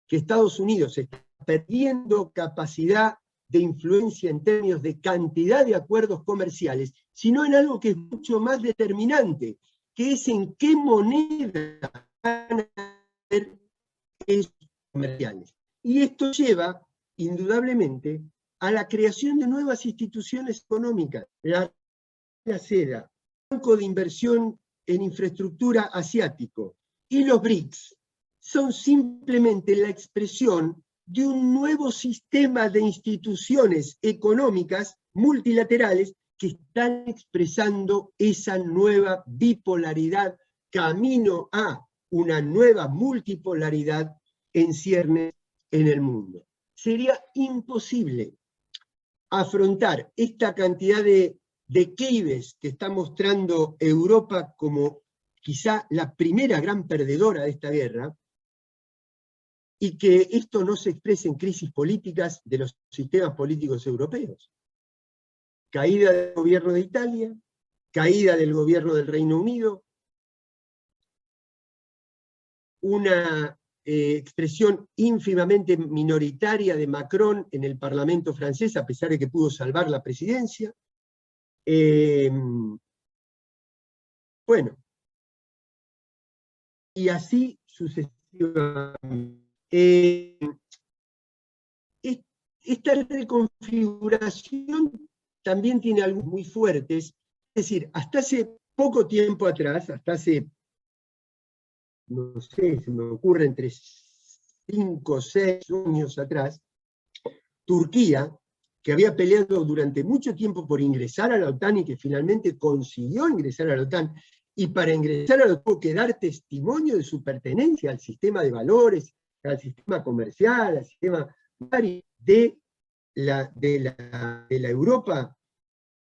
que Estados Unidos está perdiendo capacidad de influencia en términos de cantidad de acuerdos comerciales, sino en algo que es mucho más determinante, que es en qué moneda van a hacer esos comerciales. Y esto lleva, indudablemente, a la creación de nuevas instituciones económicas. La seda, Banco de Inversión en Infraestructura Asiático y los BRICS son simplemente la expresión de un nuevo sistema de instituciones económicas multilaterales que están expresando esa nueva bipolaridad, camino a una nueva multipolaridad en ciernes en el mundo. Sería imposible afrontar esta cantidad de declives que está mostrando Europa como quizá la primera gran perdedora de esta guerra, y que esto no se exprese en crisis políticas de los sistemas políticos europeos. Caída del gobierno de Italia, caída del gobierno del Reino Unido, una expresión ínfimamente minoritaria de Macron en el Parlamento francés, a pesar de que pudo salvar la presidencia. Bueno, y así sucesivamente. Esta reconfiguración también tiene algo muy fuertes, es decir, hasta hace poco tiempo atrás, hasta hace, no sé, se me ocurre entre 5 o 6 años atrás, Turquía, que había peleado durante mucho tiempo por ingresar a la OTAN y que finalmente consiguió ingresar a la OTAN, y para ingresar a la OTAN tuvo que dar testimonio de su pertenencia al sistema de valores, al sistema comercial, al sistema de la Europa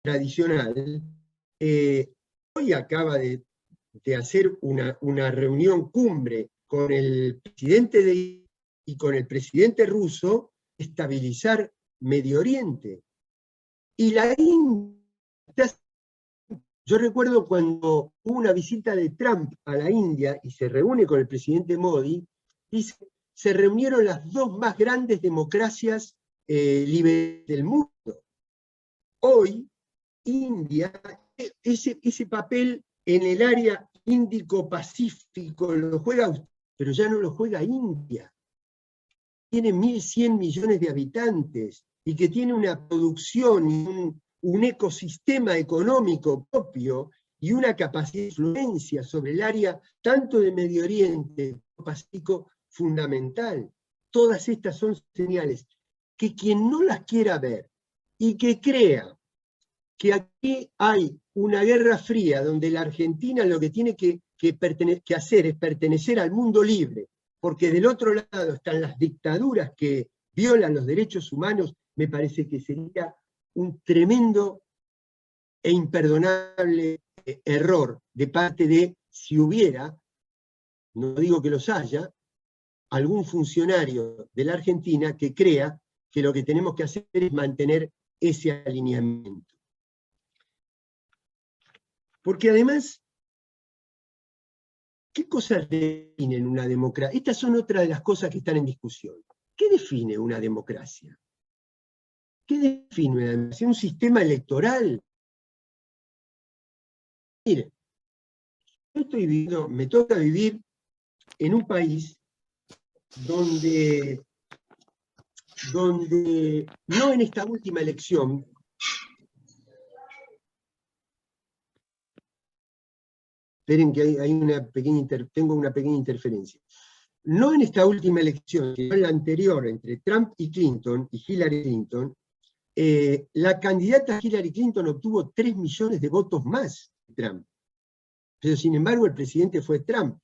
tradicional. Hoy acaba de hacer una reunión cumbre con el presidente y con el presidente ruso, estabilizar Medio Oriente. Y la India, yo recuerdo cuando hubo una visita de Trump a la India y se reúne con el presidente Modi, dice, se reunieron las 2 más grandes democracias liberales del mundo. Hoy, India, ese papel en el área Índico-Pacífico lo juega, pero ya no lo juega India. Tiene 1.100 millones de habitantes y que tiene una producción y un ecosistema económico propio y una capacidad de influencia sobre el área tanto de Medio Oriente como Pacífico fundamental. Todas estas son señales que quien no las quiera ver y que crea que aquí hay una guerra fría donde la Argentina lo que tiene que hacer es pertenecer al mundo libre, porque del otro lado están las dictaduras que violan los derechos humanos, me parece que sería un tremendo e imperdonable error de parte de, si hubiera, no digo que los haya, algún funcionario de la Argentina que crea que lo que tenemos que hacer es mantener ese alineamiento. Porque además, ¿qué cosas definen una democracia? Estas son otras de las cosas que están en discusión. ¿Qué define una democracia? ¿Qué define una democracia? ¿Un sistema electoral? Mire, yo estoy viviendo, me toca vivir en un país donde no en esta última elección, esperen que tengo una pequeña interferencia. No en esta última elección, sino en la anterior, entre Trump y Clinton, y Hillary Clinton, la candidata Hillary Clinton obtuvo 3 millones de votos más que Trump. Pero sin embargo el presidente fue Trump.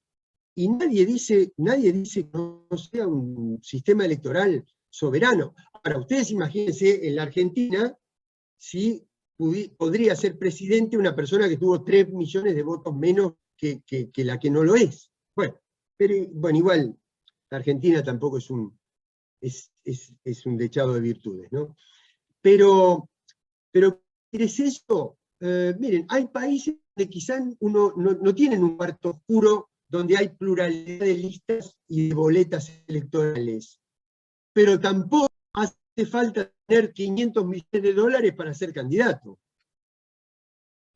Y nadie dice que no sea un sistema electoral soberano. Ahora, ustedes imagínense en la Argentina si podría ser presidente una persona que tuvo 3 millones de votos menos que la que no lo es. Bueno, pero bueno, igual, la Argentina tampoco es un dechado de virtudes, ¿no? Pero ¿es eso? Miren, hay países que quizás no tienen un cuarto oscuro donde hay pluralidad de listas y de boletas electorales, pero tampoco hace falta tener 500 millones de dólares para ser candidato.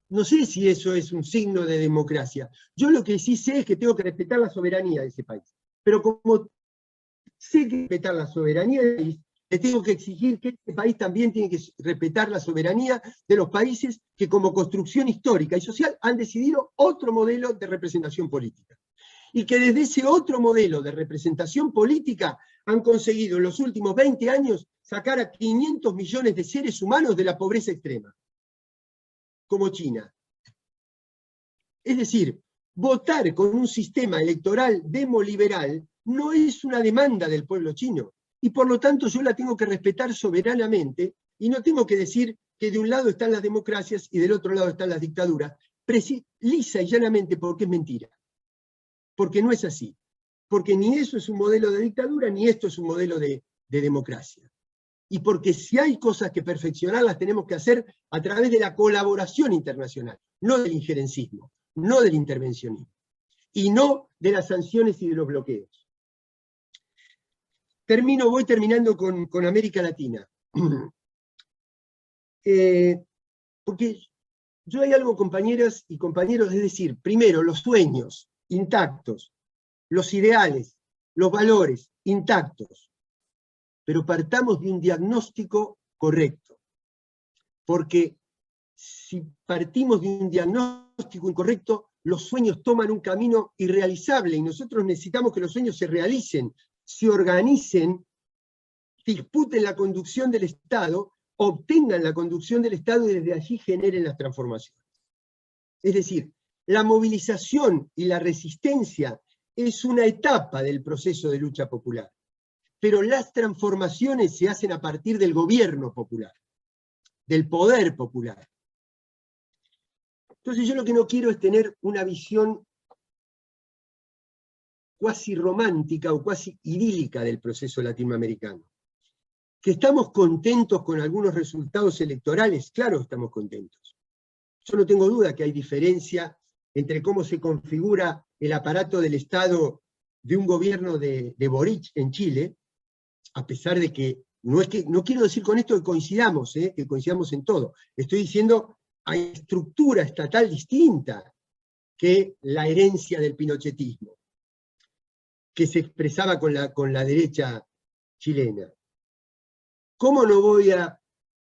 No sé si eso es un signo de democracia. Yo lo que sí sé es que tengo que respetar la soberanía de ese país. Pero como sé que respetar la soberanía del país, le tengo que exigir que este país también tiene que respetar la soberanía de los países que como construcción histórica y social han decidido otro modelo de representación política. Y que desde ese otro modelo de representación política han conseguido en los últimos 20 años sacar a 500 millones de seres humanos de la pobreza extrema, como China. Es decir, votar con un sistema electoral demoliberal no es una demanda del pueblo chino, y por lo tanto yo la tengo que respetar soberanamente, y no tengo que decir que de un lado están las democracias y del otro lado están las dictaduras, lisa y llanamente porque es mentira. Porque no es así. Porque ni eso es un modelo de dictadura, ni esto es un modelo de democracia. Y porque si hay cosas que perfeccionar, las tenemos que hacer a través de la colaboración internacional, no del injerencismo, no del intervencionismo, y no de las sanciones y de los bloqueos. Voy terminando con América Latina. Porque yo hay algo, compañeras y compañeros, es decir, primero, los sueños intactos, los ideales, los valores intactos, pero partamos de un diagnóstico correcto. Porque si partimos de un diagnóstico incorrecto, los sueños toman un camino irrealizable y nosotros necesitamos que los sueños se realicen, se organicen, disputen la conducción del Estado, obtengan la conducción del Estado y desde allí generen las transformaciones. Es decir, la movilización y la resistencia es una etapa del proceso de lucha popular, pero las transformaciones se hacen a partir del gobierno popular, del poder popular. Entonces yo lo que no quiero es tener una visión cuasi romántica o cuasi idílica del proceso latinoamericano. ¿Que estamos contentos con algunos resultados electorales? Claro, estamos contentos. Yo no tengo duda que hay diferencia entre cómo se configura el aparato del Estado de un gobierno de Boric en Chile, a pesar de que no quiero decir con esto que coincidamos en todo. Estoy diciendo hay estructura estatal distinta que la herencia del pinochetismo, que se expresaba con la derecha chilena. ¿Cómo no voy a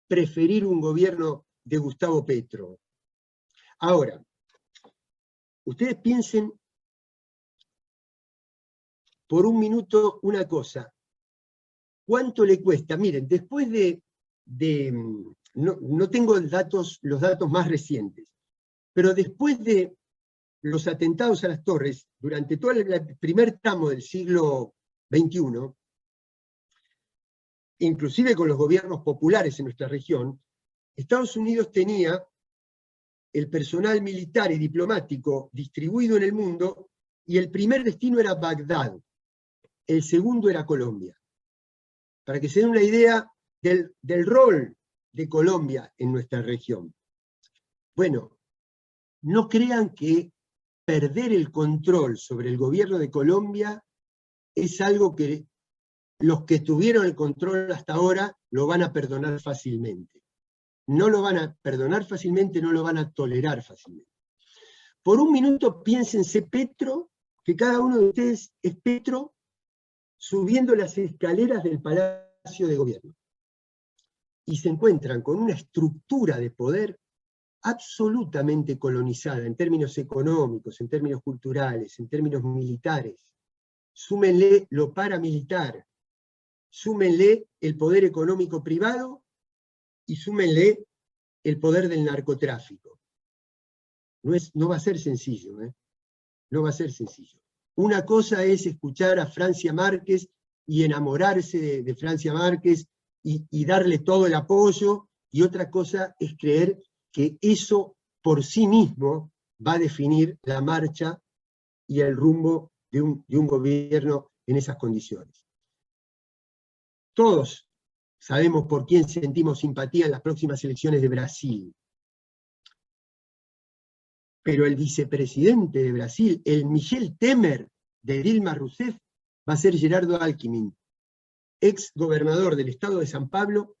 preferir un gobierno de Gustavo Petro? Ahora, ustedes piensen por un minuto una cosa. ¿Cuánto le cuesta? Miren, después no tengo los datos más recientes, pero después de los atentados a las torres, durante todo el primer tramo del siglo XXI, inclusive con los gobiernos populares en nuestra región, Estados Unidos tenía el personal militar y diplomático distribuido en el mundo, y el primer destino era Bagdad, el segundo era Colombia. Para que se den una idea del rol de Colombia en nuestra región. Bueno, no crean que perder el control sobre el gobierno de Colombia es algo que los que tuvieron el control hasta ahora lo van a perdonar fácilmente. No lo van a perdonar fácilmente, no lo van a tolerar fácilmente. Por un minuto piénsense Petro, que cada uno de ustedes es Petro, subiendo las escaleras del Palacio de Gobierno. Y se encuentran con una estructura de poder absolutamente colonizada en términos económicos, en términos culturales, en términos militares. Súmenle lo paramilitar, súmenle el poder económico privado y súmenle el poder del narcotráfico. No va a ser sencillo, no va a ser sencillo. Una cosa es escuchar a Francia Márquez y enamorarse de Francia Márquez y darle todo el apoyo, y otra cosa es creer que eso por sí mismo va a definir la marcha y el rumbo de un gobierno en esas condiciones. Todos sabemos por quién sentimos simpatía en las próximas elecciones de Brasil. Pero el vicepresidente de Brasil, el Michel Temer de Dilma Rousseff, va a ser Gerardo Alckmin, ex gobernador del estado de San Pablo,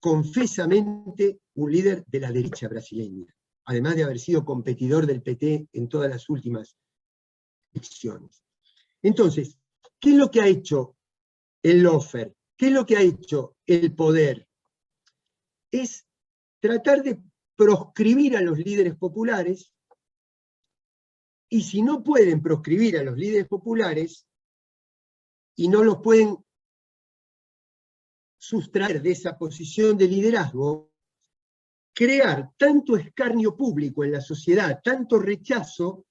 confesamente un líder de la derecha brasileña, además de haber sido competidor del PT en todas las últimas elecciones. Entonces, ¿qué es lo que ha hecho el lawfare? ¿Qué es lo que ha hecho el poder? Es tratar de proscribir a los líderes populares, y si no pueden proscribir a los líderes populares, y no los pueden sustraer de esa posición de liderazgo, crear tanto escarnio público en la sociedad, tanto rechazo,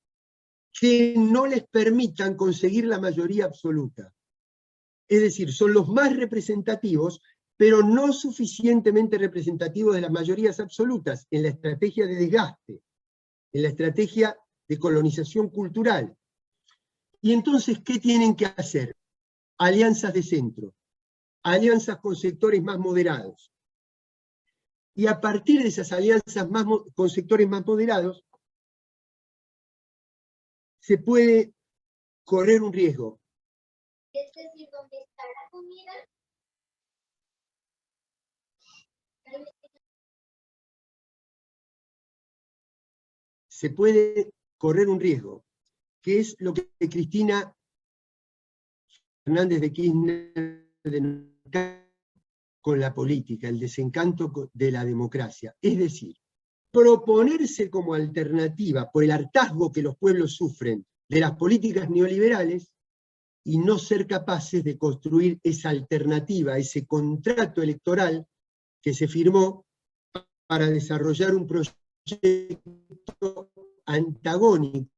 que no les permitan conseguir la mayoría absoluta. Es decir, son los más representativos, pero no suficientemente representativo de las mayorías absolutas en la estrategia de desgaste, en la estrategia de colonización cultural. Y entonces, ¿qué tienen que hacer? Alianzas de centro, alianzas con sectores más moderados. Y a partir de esas alianzas con sectores más moderados, se puede correr un riesgo. Es decir, ¿dónde está la comida? Se puede correr un riesgo, que es lo que Cristina Fernández de Kirchner denunció con la política, el desencanto de la democracia. Es decir, proponerse como alternativa por el hartazgo que los pueblos sufren de las políticas neoliberales y no ser capaces de construir esa alternativa, ese contrato electoral que se firmó para desarrollar un proyecto antagónico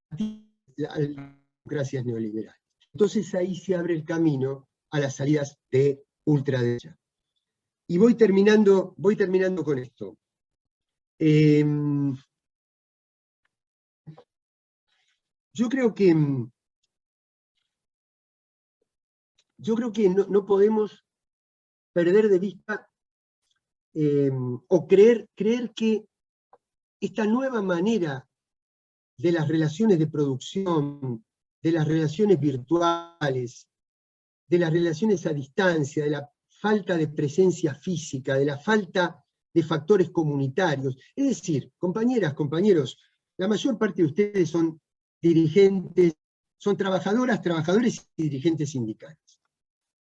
a las democracias neoliberales. Entonces ahí se abre el camino a las salidas de ultraderecha. Y voy terminando con esto. Yo creo que no podemos perder de vista o creer que esta nueva manera de las relaciones de producción, de las relaciones virtuales, de las relaciones a distancia, de la falta de presencia física, de la falta de factores comunitarios. Es decir, compañeras, compañeros, la mayor parte de ustedes son dirigentes, son trabajadoras, trabajadores y dirigentes sindicales.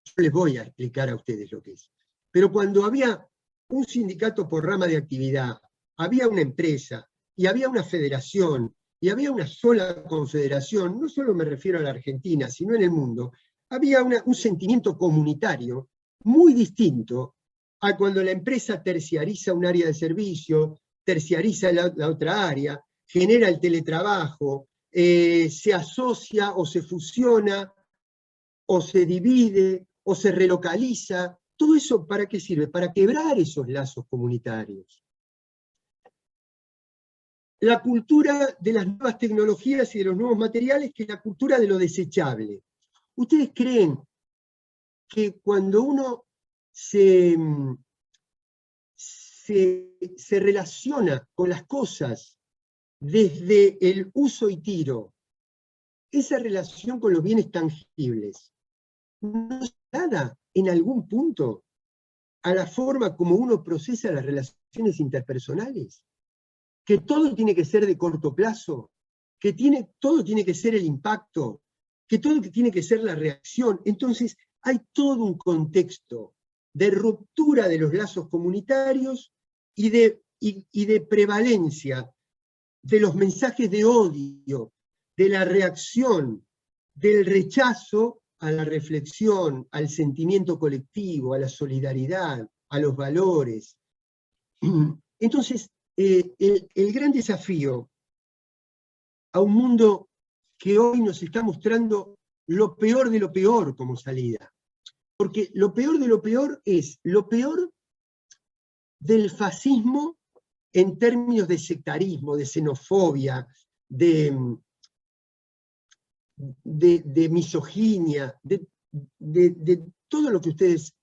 Yo les voy a explicar a ustedes lo que es. Pero cuando había un sindicato por rama de actividad, había una empresa, y había una federación, y había una sola confederación, no solo me refiero a la Argentina, sino en el mundo, había un sentimiento comunitario muy distinto a cuando la empresa terciariza un área de servicio, terciariza la otra área, genera el teletrabajo, se asocia o se fusiona, o se divide, o se relocaliza. ¿Todo eso para qué sirve? Para quebrar esos lazos comunitarios. La cultura de las nuevas tecnologías y de los nuevos materiales, que es la cultura de lo desechable. ¿Ustedes creen que cuando uno se relaciona con las cosas desde el uso y tiro, esa relación con los bienes tangibles no se da en algún punto a la forma como uno procesa las relaciones interpersonales? Que todo tiene que ser de corto plazo, que todo tiene que ser el impacto, que todo tiene que ser la reacción. Entonces hay todo un contexto de ruptura de los lazos comunitarios y de prevalencia de los mensajes de odio, de la reacción, del rechazo a la reflexión, al sentimiento colectivo, a la solidaridad, a los valores. Entonces, el gran desafío a un mundo que hoy nos está mostrando lo peor de lo peor como salida. Porque lo peor de lo peor es lo peor del fascismo en términos de sectarismo, de xenofobia, de misoginia, de todo lo que ustedes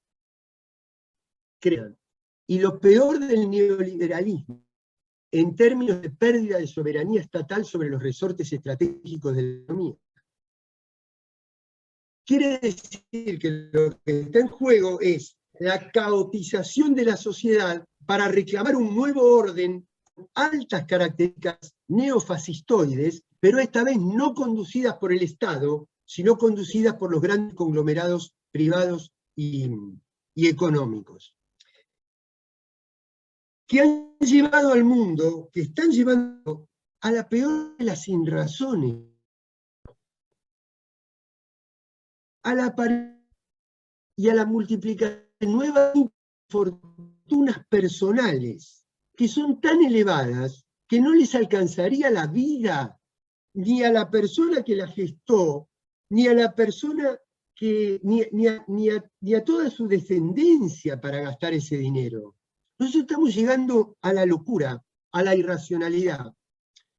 crean. Y lo peor del neoliberalismo en términos de pérdida de soberanía estatal sobre los resortes estratégicos de la economía. Quiere decir que lo que está en juego es la caotización de la sociedad para reclamar un nuevo orden con altas características neofascistoides, pero esta vez no conducidas por el Estado, sino conducidas por los grandes conglomerados privados y económicos, que han llevado al mundo, que están llevando a la peor de las sinrazones, a la y a la multiplicación de nuevas fortunas personales, que son tan elevadas que no les alcanzaría la vida ni a la persona que la gestó, ni a la persona ni a toda su descendencia para gastar ese dinero. Nosotros estamos llegando a la locura, a la irracionalidad,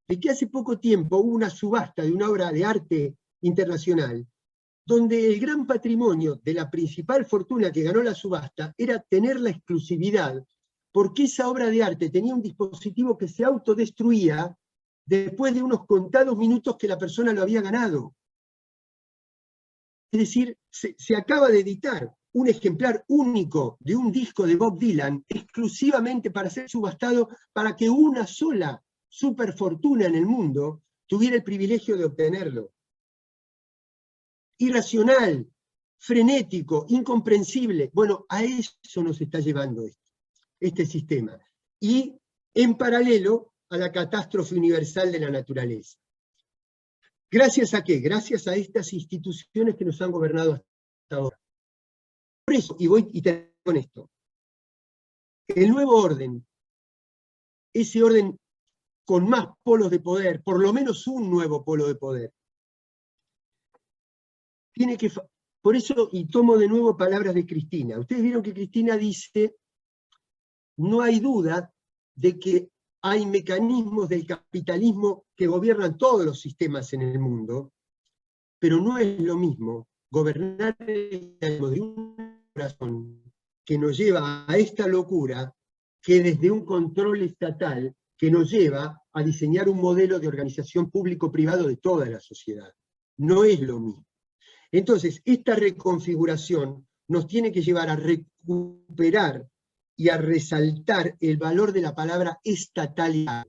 de que hace poco tiempo hubo una subasta de una obra de arte internacional, donde el gran patrimonio de la principal fortuna que ganó la subasta era tener la exclusividad, porque esa obra de arte tenía un dispositivo que se autodestruía después de unos contados minutos que la persona lo había ganado. Es decir, se acaba de editar un ejemplar único de un disco de Bob Dylan, exclusivamente para ser subastado, para que una sola superfortuna en el mundo tuviera el privilegio de obtenerlo. Irracional, frenético, incomprensible. Bueno, a eso nos está llevando este sistema. Y en paralelo a la catástrofe universal de la naturaleza. ¿Gracias a qué? Gracias a estas instituciones que nos han gobernado hasta ahora. Por eso, y termino con esto, el nuevo orden, ese orden con más polos de poder, por lo menos un nuevo polo de poder, tiene que, por eso, y tomo de nuevo palabras de Cristina. Ustedes vieron que Cristina dice, no hay duda de que hay mecanismos del capitalismo que gobiernan todos los sistemas en el mundo, pero no es lo mismo gobernar de un corazón que nos lleva a esta locura que desde un control estatal que nos lleva a diseñar un modelo de organización público-privado de toda la sociedad. No es lo mismo. Entonces, esta reconfiguración nos tiene que llevar a recuperar y a resaltar el valor de la palabra estatalidad.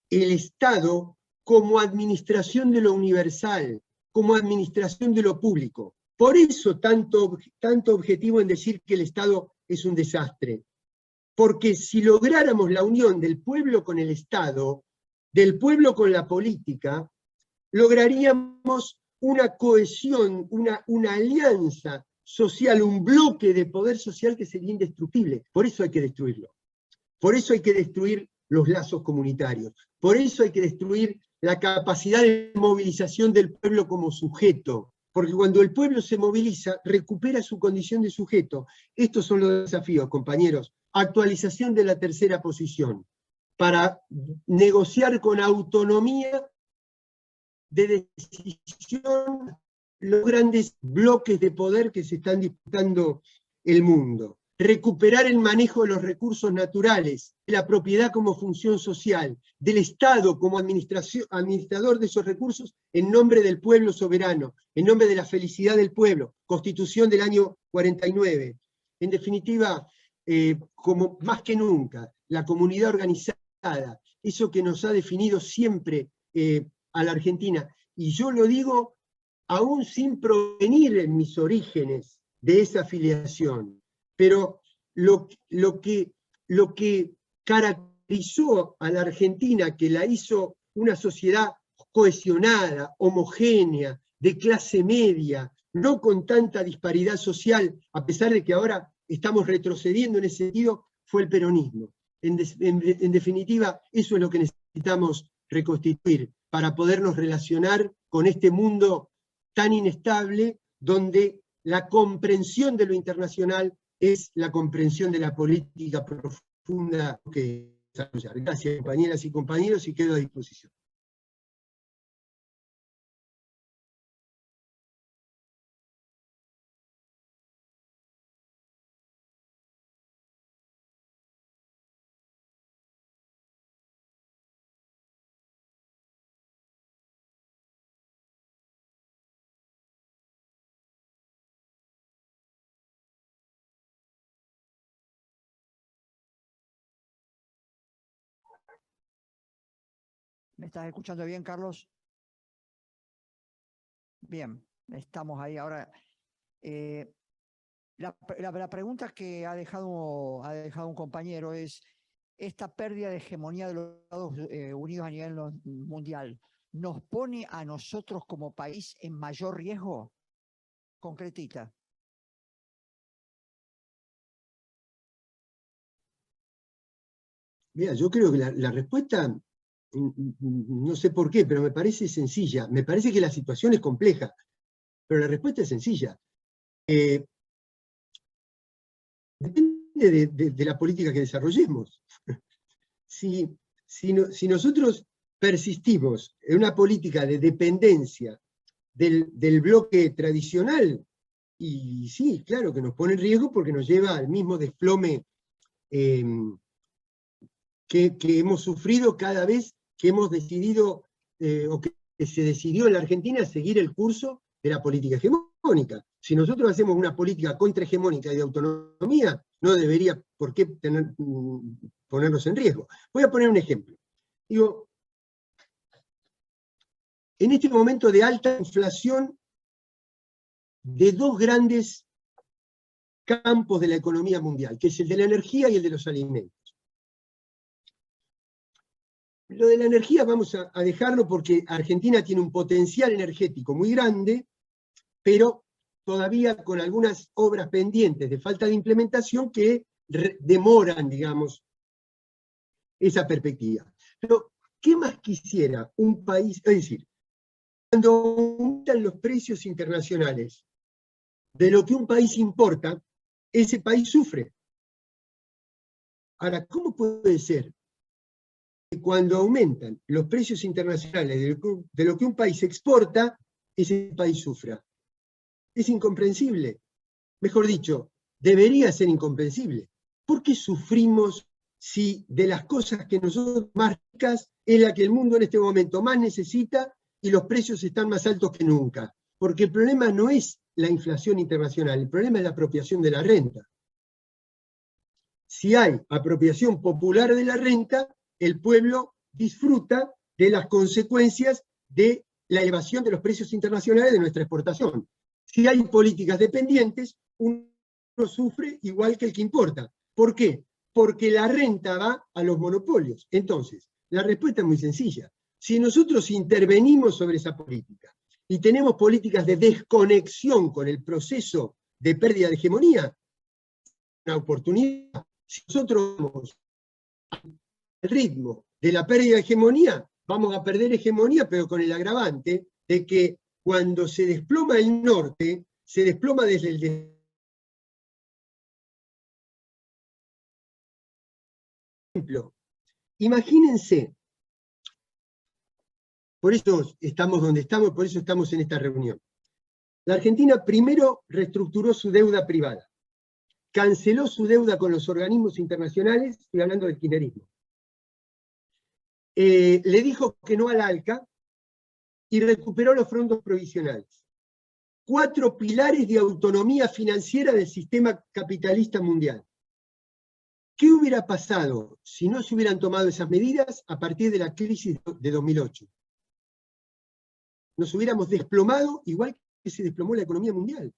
El Estado como administración de lo universal, como administración de lo público. Por eso tanto objetivo en decir que el Estado es un desastre. Porque si lográramos la unión del pueblo con el Estado, del pueblo con la política, lograríamos una cohesión, una alianza social, un bloque de poder social que sería indestructible. Por eso hay que destruirlo. Por eso hay que destruir los lazos comunitarios. Por eso hay que destruir la capacidad de movilización del pueblo como sujeto. Porque cuando el pueblo se moviliza, recupera su condición de sujeto. Estos son los desafíos, compañeros. Actualización de la tercera posición. Para negociar con autonomía de decisión los grandes bloques de poder que se están disputando el mundo. Recuperar el manejo de los recursos naturales, de la propiedad como función social, del Estado como administrador de esos recursos en nombre del pueblo soberano, en nombre de la felicidad del pueblo, Constitución del año 49. En definitiva, como más que nunca, la comunidad organizada, eso que nos ha definido siempre a la Argentina, y yo lo digo aún sin provenir en mis orígenes de esa afiliación, pero lo que caracterizó a la Argentina, que la hizo una sociedad cohesionada, homogénea, de clase media, no con tanta disparidad social, a pesar de que ahora estamos retrocediendo en ese sentido, fue el peronismo. En definitiva, eso es lo que necesitamos reconstituir para podernos relacionar con este mundo tan inestable, donde la comprensión de lo internacional es la comprensión de la política profunda que desarrollar. Gracias, compañeras y compañeros, y quedo a disposición. ¿Me estás escuchando bien, Carlos? Bien, estamos ahí ahora. La pregunta que ha dejado un compañero es, esta pérdida de hegemonía de los Estados Unidos a nivel mundial, ¿nos pone a nosotros como país en mayor riesgo? Concretita. Mira, yo creo que la respuesta, no sé por qué, pero me parece sencilla. Me parece que la situación es compleja. pero la respuesta es sencilla. Depende de la política que desarrollemos. Si nosotros persistimos en una política de dependencia del bloque tradicional, y sí, claro que nos pone en riesgo porque nos lleva al mismo desplome que hemos sufrido cada vez que hemos decidido, o que se decidió en la Argentina, seguir el curso de la política hegemónica. Si nosotros hacemos una política contrahegemónica y de autonomía, no debería por qué ponernos en riesgo. Voy a poner un ejemplo. Digo, en este momento de alta inflación de dos grandes campos de la economía mundial, que es el de la energía y el de los alimentos. Lo de la energía vamos a dejarlo porque Argentina tiene un potencial energético muy grande, pero todavía con algunas obras pendientes de falta de implementación que demoran, digamos, esa perspectiva. Pero, ¿qué más quisiera un país? Es decir, cuando aumentan los precios internacionales de lo que un país importa, ese país sufre. Ahora, ¿cómo puede ser que cuando aumentan los precios internacionales de lo que un país exporta, ese país sufra? Es incomprensible. Mejor dicho, debería ser incomprensible. ¿Por qué sufrimos si de las cosas que nosotros más ricas es la que el mundo en este momento más necesita y los precios están más altos que nunca? Porque el problema no es la inflación internacional, el problema es la apropiación de la renta. Si hay apropiación popular de la renta, el pueblo disfruta de las consecuencias de la elevación de los precios internacionales de nuestra exportación. Si hay políticas dependientes, uno sufre igual que el que importa. ¿Por qué? Porque la renta va a los monopolios. Entonces, la respuesta es muy sencilla. Si nosotros intervenimos sobre esa política y tenemos políticas de desconexión con el proceso de pérdida de hegemonía, una oportunidad. Si nosotros vamos al ritmo de la pérdida de hegemonía, vamos a perder hegemonía, pero con el agravante de que cuando se desploma el norte, se desploma desde el ejemplo. Imagínense, por eso estamos donde estamos, por eso estamos en esta reunión. La Argentina primero reestructuró su deuda privada, canceló su deuda con los organismos internacionales, estoy hablando del kirchnerismo. Le dijo que no al ALCA y recuperó los fondos provisionales. 4 pilares de autonomía financiera del sistema capitalista mundial. ¿Qué hubiera pasado si no se hubieran tomado esas medidas a partir de la crisis de 2008? Nos hubiéramos desplomado igual que se desplomó la economía mundial.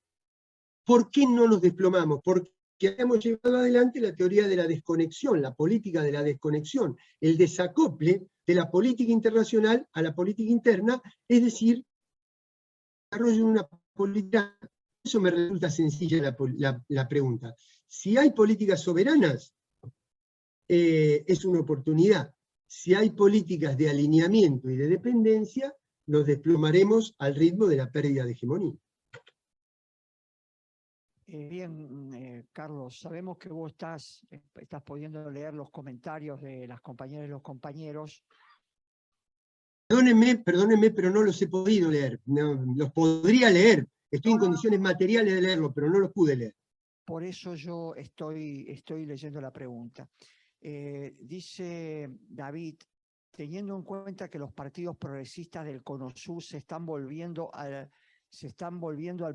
¿Por qué no nos desplomamos? Porque habíamos llevado adelante la teoría de la desconexión, la política de la desconexión, el desacople de la política internacional a la política interna, es decir, desarrollo de una política. Eso me resulta sencilla la pregunta. Si hay políticas soberanas, es una oportunidad. Si hay políticas de alineamiento y de dependencia, nos desplomaremos al ritmo de la pérdida de hegemonía. Bien, Carlos, sabemos que vos estás pudiendo leer los comentarios de las compañeras y los compañeros. Perdónenme, pero no los he podido leer. No, los podría leer. Estoy en condiciones materiales de leerlo, pero no los pude leer. Por eso yo estoy leyendo la pregunta. Dice David, teniendo en cuenta que los partidos progresistas del Cono Sur se están volviendo al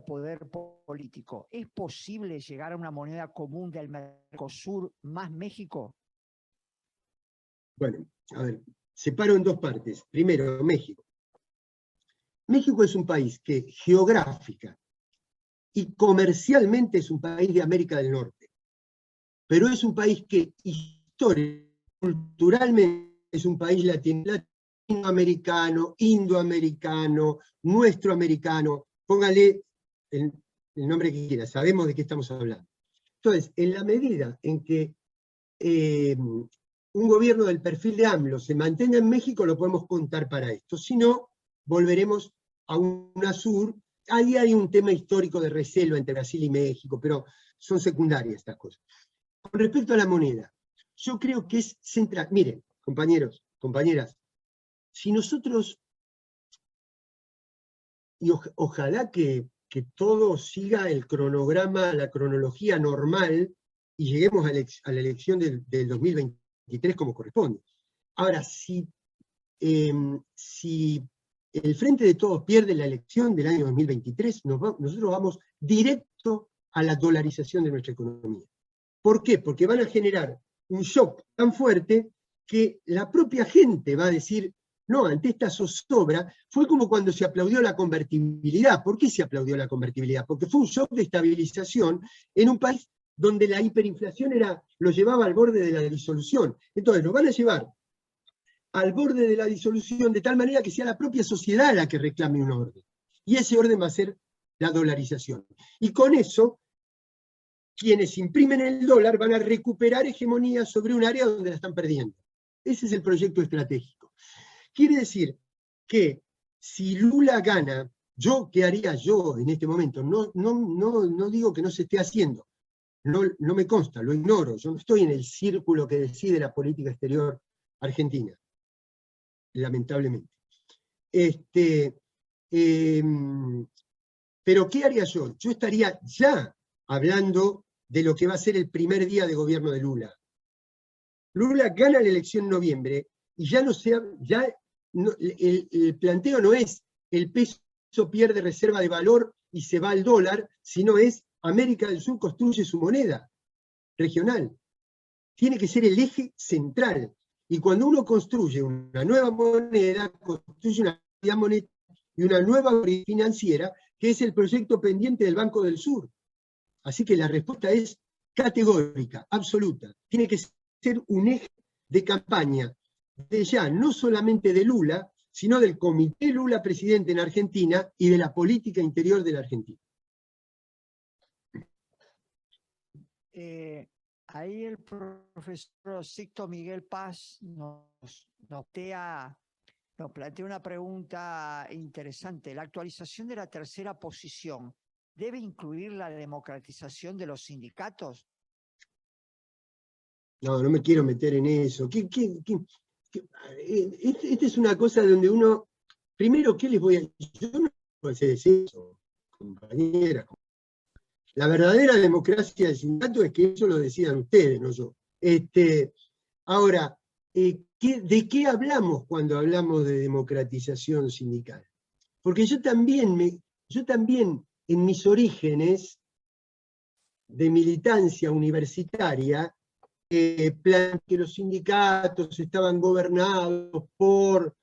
poder político, ¿es posible llegar a una moneda común del Mercosur más México? Bueno, a ver, separo en dos partes. Primero, México. México es un país que geográfica y comercialmente es un país de América del Norte, pero es un país que históricamente, culturalmente, es un país latinoamericano, indoamericano, nuestro americano, póngale el nombre que quiera, sabemos de qué estamos hablando. Entonces, en la medida en que un gobierno del perfil de AMLO se mantenga en México, lo podemos contar para esto. Si no, volveremos a UNASUR ahí hay un tema histórico de reselva entre Brasil y México, pero son secundarias estas cosas. Con respecto a la moneda, yo creo que es central. Miren, compañeros, compañeras, si nosotros, y ojalá que todo siga el cronograma, la cronología normal, y lleguemos a la elección del 2023 como corresponde. Ahora, si el Frente de Todos pierde la elección del año 2023, nosotros vamos directo a la dolarización de nuestra economía. ¿Por qué? Porque van a generar un shock tan fuerte que la propia gente va a decir, no, ante esta zozobra, fue como cuando se aplaudió la convertibilidad. ¿Por qué se aplaudió la convertibilidad? Porque fue un shock de estabilización en un país donde la hiperinflación lo llevaba al borde de la disolución. Entonces, nos van a llevar al borde de la disolución de tal manera que sea la propia sociedad la que reclame un orden. Y ese orden va a ser la dolarización. Y con eso, quienes imprimen el dólar van a recuperar hegemonía sobre un área donde la están perdiendo. Ese es el proyecto estratégico. Quiere decir que si Lula gana, ¿qué haría yo en este momento? No digo que no se esté haciendo, no me consta, lo ignoro, yo no estoy en el círculo que decide la política exterior argentina, lamentablemente. Pero ¿qué haría yo? Yo estaría ya hablando de lo que va a ser el primer día de gobierno de Lula. Lula gana la elección en noviembre y el planteo no es el peso pierde reserva de valor y se va al dólar, sino es América del Sur construye su moneda regional. Tiene que ser el eje central. Y cuando uno construye una nueva moneda, construye una moneda y una nueva financiera, que es el proyecto pendiente del Banco del Sur. Así que la respuesta es categórica, absoluta. Tiene que ser un eje de campaña de ya no solamente de Lula, sino del Comité Lula presidente en Argentina y de la política interior de la Argentina. Ahí el profesor Sixto Miguel Paz nos plantea una pregunta interesante. ¿La actualización de la tercera posición debe incluir la democratización de los sindicatos? No me quiero meter en eso. Esta es una cosa donde uno, primero, ¿qué les voy a decir? Yo no puedo hacer eso, compañeras. La verdadera democracia del sindicato es que eso lo decidan ustedes, no yo. Ahora, ¿de qué hablamos cuando hablamos de democratización sindical? Porque yo también en mis orígenes de militancia universitaria, que los sindicatos estaban gobernados por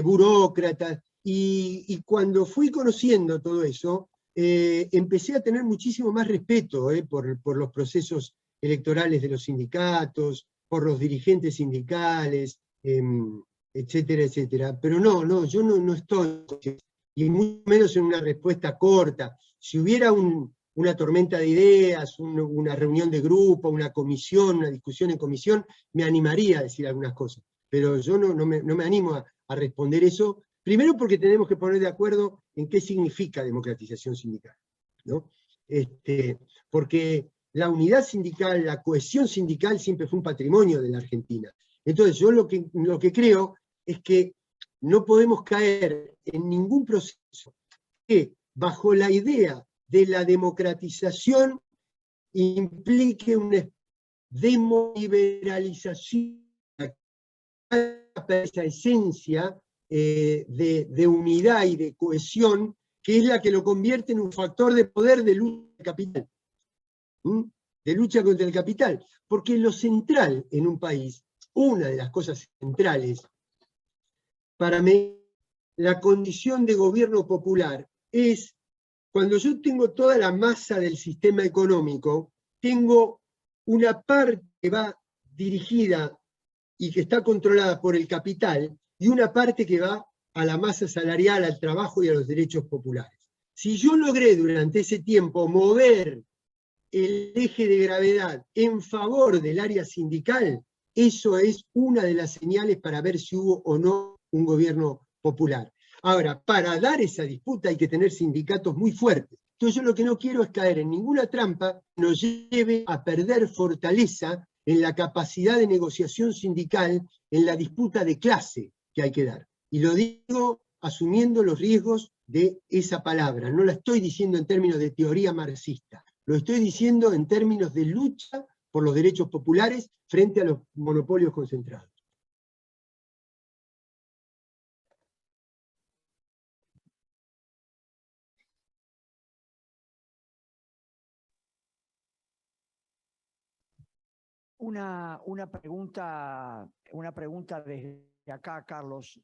burócratas, y cuando fui conociendo todo eso, empecé a tener muchísimo más respeto por los procesos electorales de los sindicatos, por los dirigentes sindicales, etcétera, etcétera. Pero yo no estoy, y mucho menos en una respuesta corta. Si hubiera una tormenta de ideas, una reunión de grupo, una comisión, una discusión en comisión, me animaría a decir algunas cosas. Pero yo no me animo a responder eso, primero porque tenemos que poner de acuerdo en qué significa democratización sindical, ¿no? Porque la unidad sindical, la cohesión sindical siempre fue un patrimonio de la Argentina. Entonces yo lo que creo es que no podemos caer en ningún proceso que bajo la idea de la democratización implique una demoliberalización, esa esencia de unidad y de cohesión, que es la que lo convierte en un factor de poder de lucha contra el capital. De lucha contra el capital. Porque lo central en un país, una de las cosas centrales, para mí, la condición de gobierno popular es cuando yo tengo toda la masa del sistema económico, tengo una parte que va dirigida y que está controlada por el capital, y una parte que va a la masa salarial, al trabajo y a los derechos populares. Si yo logré durante ese tiempo mover el eje de gravedad en favor del área sindical, eso es una de las señales para ver si hubo o no un gobierno popular. Ahora, para dar esa disputa hay que tener sindicatos muy fuertes. Entonces yo lo que no quiero es caer en ninguna trampa que nos lleve a perder fortaleza en la capacidad de negociación sindical, en la disputa de clase que hay que dar. Y lo digo asumiendo los riesgos de esa palabra. No la estoy diciendo en términos de teoría marxista, lo estoy diciendo en términos de lucha por los derechos populares frente a los monopolios concentrados. Una pregunta desde acá, Carlos.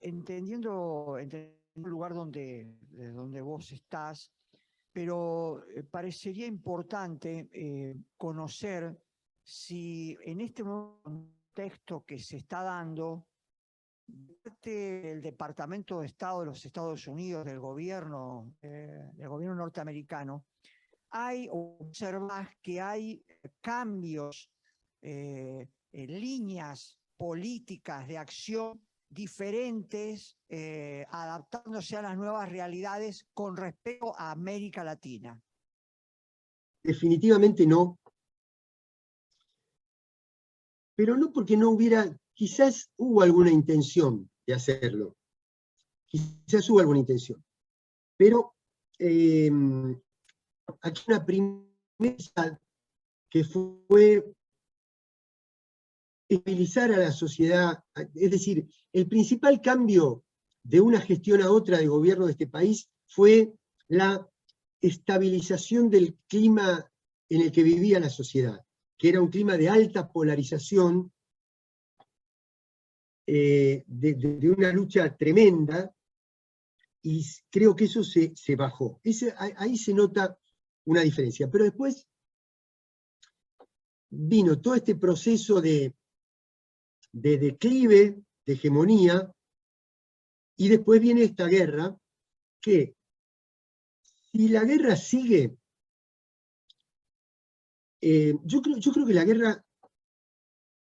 Entendiendo el lugar desde donde vos estás, pero parecería importante conocer si en este nuevo contexto que se está dando, parte del Departamento de Estado de los Estados Unidos, del gobierno norteamericano, observas que hay cambios, líneas políticas de acción diferentes, adaptándose a las nuevas realidades con respecto a América Latina. Definitivamente no. Pero no porque no hubiera, quizás hubo alguna intención de hacerlo. Quizás hubo alguna intención. Pero aquí una primera que fue estabilizar a la sociedad, es decir, el principal cambio de una gestión a otra de gobierno de este país fue la estabilización del clima en el que vivía la sociedad, que era un clima de alta polarización, de una lucha tremenda, y creo que eso se bajó. Ahí se nota una diferencia. Pero después vino todo este proceso de declive, de hegemonía, y después viene esta guerra, que si la guerra sigue, yo creo que la guerra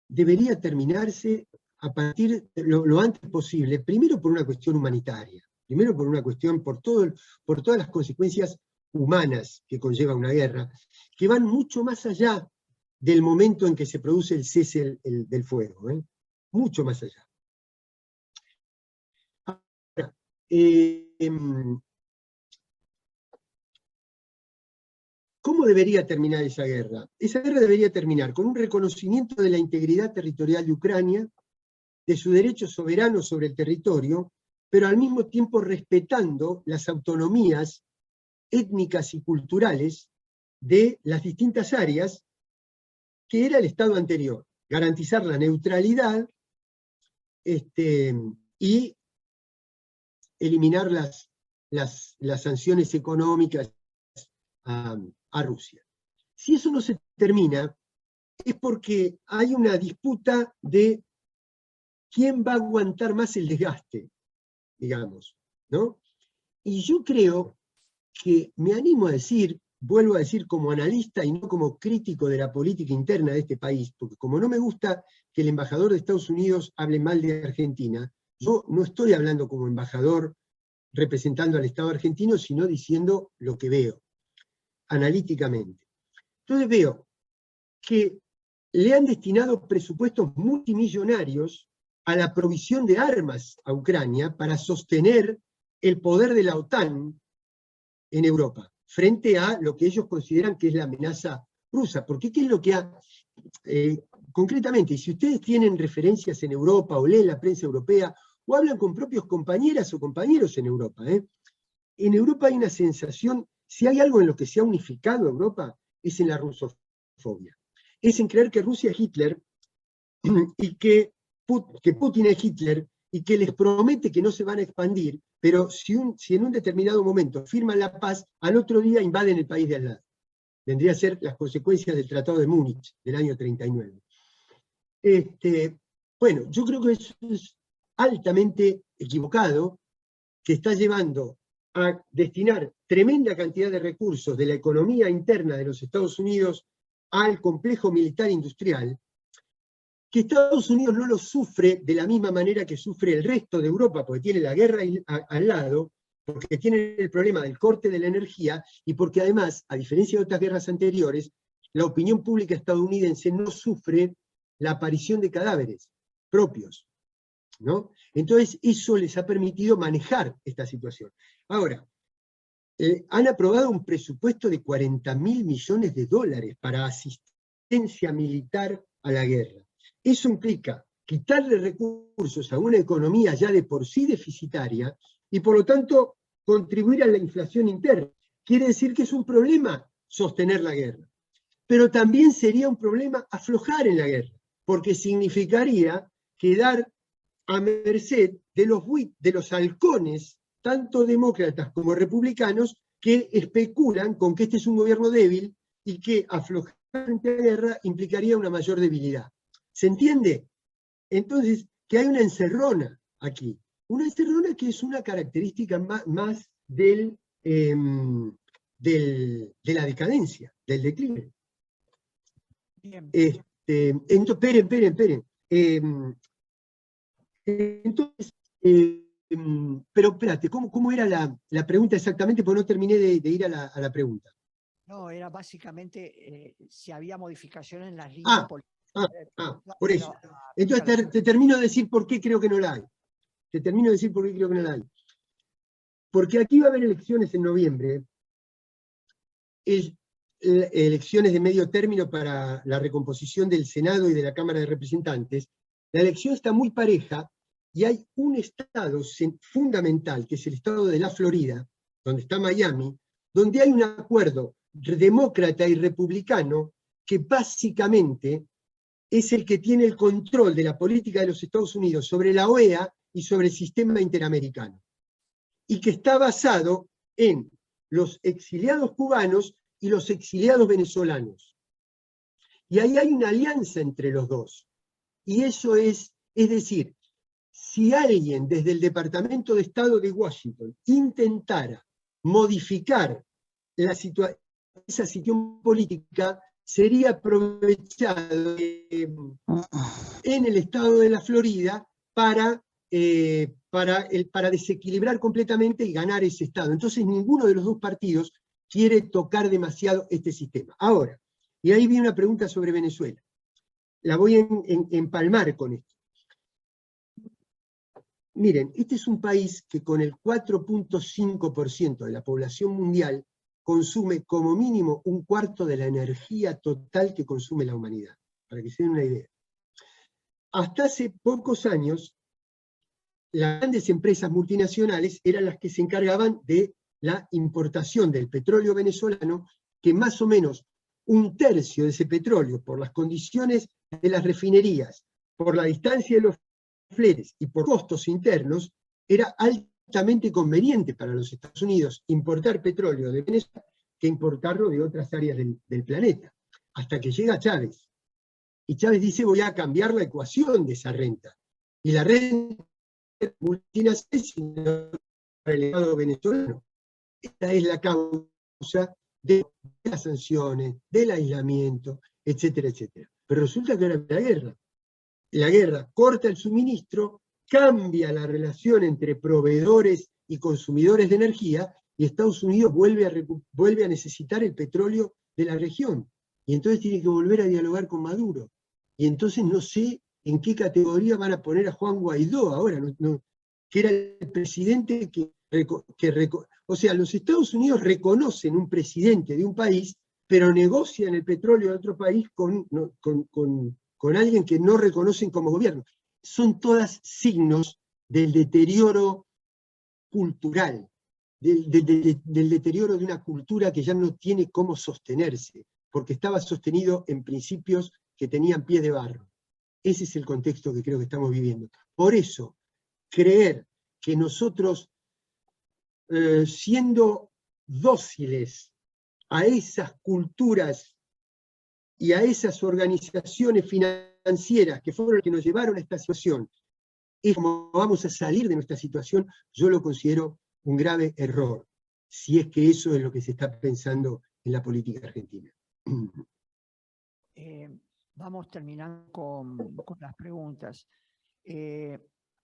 debería terminarse a partir de lo antes posible, primero por una cuestión humanitaria, primero por una cuestión, por todas las consecuencias humanas que conlleva una guerra, que van mucho más allá del momento en que se produce el cese del fuego, mucho más allá. Ahora, ¿cómo debería terminar esa guerra? Esa guerra debería terminar con un reconocimiento de la integridad territorial de Ucrania, de su derecho soberano sobre el territorio, pero al mismo tiempo respetando las autonomías étnicas y culturales de las distintas áreas que era el Estado anterior. Garantizar la neutralidad y eliminar las sanciones económicas a Rusia. Si eso no se termina, es porque hay una disputa de quién va a aguantar más el desgaste, digamos, ¿no? Y yo creo que me animo a decir, vuelvo a decir como analista y no como crítico de la política interna de este país, porque como no me gusta que el embajador de Estados Unidos hable mal de Argentina, yo no estoy hablando como embajador representando al Estado argentino, sino diciendo lo que veo, analíticamente. Entonces veo que le han destinado presupuestos multimillonarios a la provisión de armas a Ucrania para sostener el poder de la OTAN en Europa, frente a lo que ellos consideran que es la amenaza rusa. Porque ¿qué es lo que ha... concretamente, si ustedes tienen referencias en Europa, o leen la prensa europea, o hablan con propios compañeras o compañeros en Europa, en Europa hay una sensación, si hay algo en lo que se ha unificado Europa, es en la rusofobia. Es en creer que Rusia es Hitler, y que Putin es Hitler, y que les promete que no se van a expandir, pero si en un determinado momento firman la paz, al otro día invaden el país de al lado. Vendría a ser las consecuencias del Tratado de Múnich del año 39. Bueno, yo creo que eso es altamente equivocado, que está llevando a destinar tremenda cantidad de recursos de la economía interna de los Estados Unidos al complejo militar industrial, que Estados Unidos no lo sufre de la misma manera que sufre el resto de Europa, porque tiene la guerra al lado, porque tiene el problema del corte de la energía, y porque además, a diferencia de otras guerras anteriores, la opinión pública estadounidense no sufre la aparición de cadáveres propios, ¿no? Entonces, eso les ha permitido manejar esta situación. Ahora, han aprobado un presupuesto de 40.000 millones de dólares para asistencia militar a la guerra. Eso implica quitarle recursos a una economía ya de por sí deficitaria y por lo tanto contribuir a la inflación interna. Quiere decir que es un problema sostener la guerra, pero también sería un problema aflojar en la guerra, porque significaría quedar a merced de los halcones, tanto demócratas como republicanos, que especulan con que este es un gobierno débil y que aflojar frente a la guerra implicaría una mayor debilidad. ¿Se entiende? Entonces, que hay una encerrona aquí. Una encerrona que es una característica más de la decadencia, del declive. Bien. Esperen. Entonces, pero espérate, ¿cómo era la pregunta exactamente? Porque no terminé de ir a la pregunta. No, era básicamente si había modificaciones en las líneas políticas. Por eso. Entonces te termino de decir por qué creo que no la hay. Porque aquí va a haber elecciones en noviembre, elecciones de medio término para la recomposición del Senado y de la Cámara de Representantes. La elección está muy pareja y hay un estado fundamental, que es el estado de la Florida, donde está Miami, donde hay un acuerdo demócrata y republicano que básicamente es el que tiene el control de la política de los Estados Unidos sobre la OEA y sobre el sistema interamericano, y que está basado en los exiliados cubanos y los exiliados venezolanos. Y ahí hay una alianza entre los dos. Y eso es decir, si alguien desde el Departamento de Estado de Washington intentara modificar esa situación política, sería aprovechado en el estado de la Florida para desequilibrar completamente y ganar ese estado. Entonces ninguno de los dos partidos quiere tocar demasiado este sistema. Ahora, y ahí viene una pregunta sobre Venezuela. La voy a empalmar con esto. Miren, este es un país que con el 4.5% de la población mundial consume como mínimo un cuarto de la energía total que consume la humanidad, para que se den una idea. Hasta hace pocos años, las grandes empresas multinacionales eran las que se encargaban de la importación del petróleo venezolano, que más o menos un tercio de ese petróleo, por las condiciones de las refinerías, por la distancia de los fletes y por costos internos, era altamente conveniente para los Estados Unidos importar petróleo de Venezuela que importarlo de otras áreas del planeta. Hasta que llega Chávez. Y Chávez dice, voy a cambiar la ecuación de esa renta. Y la renta multinacional para el Estado venezolano. Esta es la causa de las sanciones, del aislamiento, etcétera, etcétera. Pero resulta que ahora la guerra corta el suministro, cambia la relación entre proveedores y consumidores de energía, y Estados Unidos vuelve a necesitar el petróleo de la región. Y entonces tiene que volver a dialogar con Maduro. Y entonces no sé en qué categoría van a poner a Juan Guaidó ahora, que era el presidente o sea, los Estados Unidos reconocen un presidente de un país, pero negocian el petróleo de otro país con alguien que no reconocen como gobierno. Son todas signos del deterioro cultural, del deterioro de una cultura que ya no tiene cómo sostenerse, porque estaba sostenido en principios que tenían pie de barro. Ese es el contexto que creo que estamos viviendo. Por eso, creer que nosotros, siendo dóciles a esas culturas y a esas organizaciones financieras que fueron las que nos llevaron a esta situación, es como vamos a salir de nuestra situación, yo lo considero un grave error, si es que eso es lo que se está pensando en la política argentina. Vamos terminando con las preguntas.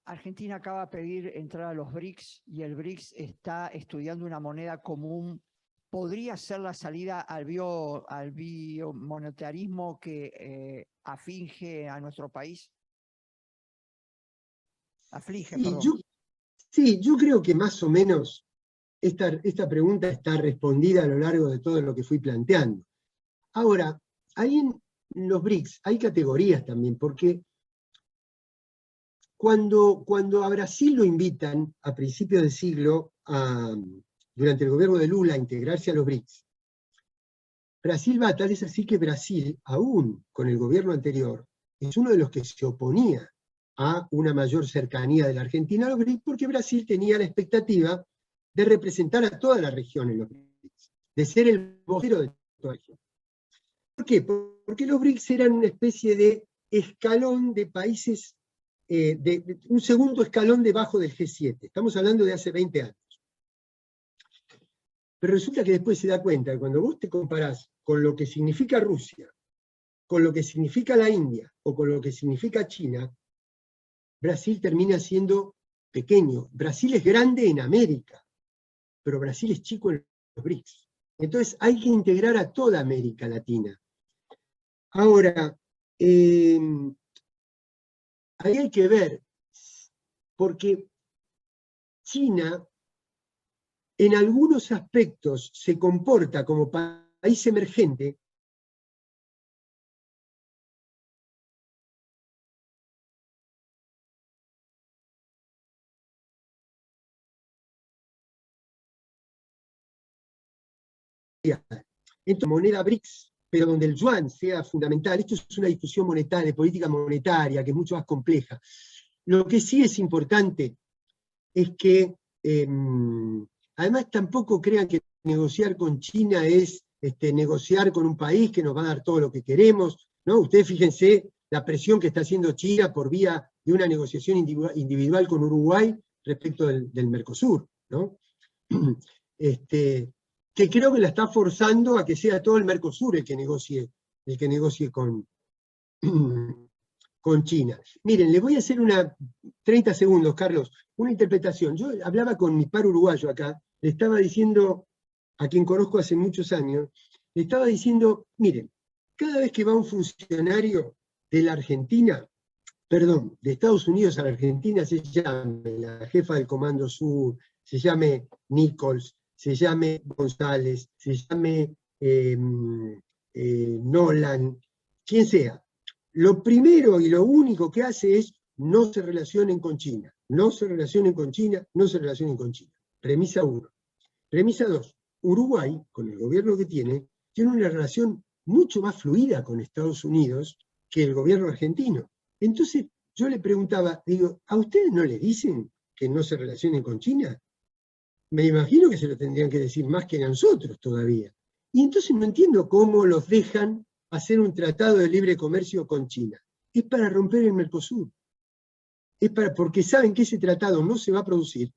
Argentina acaba de pedir entrar a los BRICS y el BRICS está estudiando una moneda común. ¿Podría ser la salida al biomonetarismo que aflige a nuestro país? Aflige, Sí, perdón. yo creo que más o menos esta pregunta está respondida a lo largo de todo lo que fui planteando. Ahora, ahí en los BRICS hay categorías también, porque cuando a Brasil lo invitan a principios de siglo, durante el gobierno de Lula, a integrarse a los BRICS, Brasil va, tal es así que Brasil, aún con el gobierno anterior, es uno de los que se oponía a una mayor cercanía de la Argentina a los BRICS, porque Brasil tenía la expectativa de representar a toda la región en los BRICS, de ser el vocero de toda la región. ¿Por qué? Porque los BRICS eran una especie de escalón de países, un segundo escalón debajo del G7. Estamos hablando de hace 20 años. Pero resulta que después se da cuenta que cuando vos te comparás con lo que significa Rusia, con lo que significa la India o con lo que significa China, Brasil termina siendo pequeño. Brasil es grande en América, pero Brasil es chico en los BRICS. Entonces hay que integrar a toda América Latina. Ahora, ahí hay que ver, porque China en algunos aspectos se comporta como país emergente, entonces moneda BRICS, pero donde el yuan sea fundamental. Esto es una discusión monetaria, de política monetaria, que es mucho más compleja. Lo que sí es importante es que, además tampoco crean que negociar con China es negociar con un país que nos va a dar todo lo que queremos, ¿no? Ustedes fíjense la presión que está haciendo China por vía de una negociación individual con Uruguay respecto del Mercosur, ¿no? Que creo que la está forzando a que sea todo el Mercosur el que negocie con, con China. Miren, les voy a hacer 30 segundos, Carlos, una interpretación. Yo hablaba con mi par uruguayo acá, le estaba diciendo, a quien conozco hace muchos años, le estaba diciendo, miren, cada vez que va un funcionario de la Argentina, perdón, de Estados Unidos a la Argentina, se llame la jefa del Comando Sur, se llame Nichols, se llame González, se llame Nolan, quien sea. Lo primero y lo único que hace es no se relacionen con China, no se relacionen con China, no se relacionen con China. Premisa 1. Premisa 2. Uruguay, con el gobierno que tiene una relación mucho más fluida con Estados Unidos que el gobierno argentino. Entonces yo le preguntaba, digo, ¿a ustedes no le dicen que no se relacionen con China? Me imagino que se lo tendrían que decir más que a nosotros todavía. Y entonces no entiendo cómo los dejan hacer un tratado de libre comercio con China. Es para romper el Mercosur. Porque saben que ese tratado no se va a producir,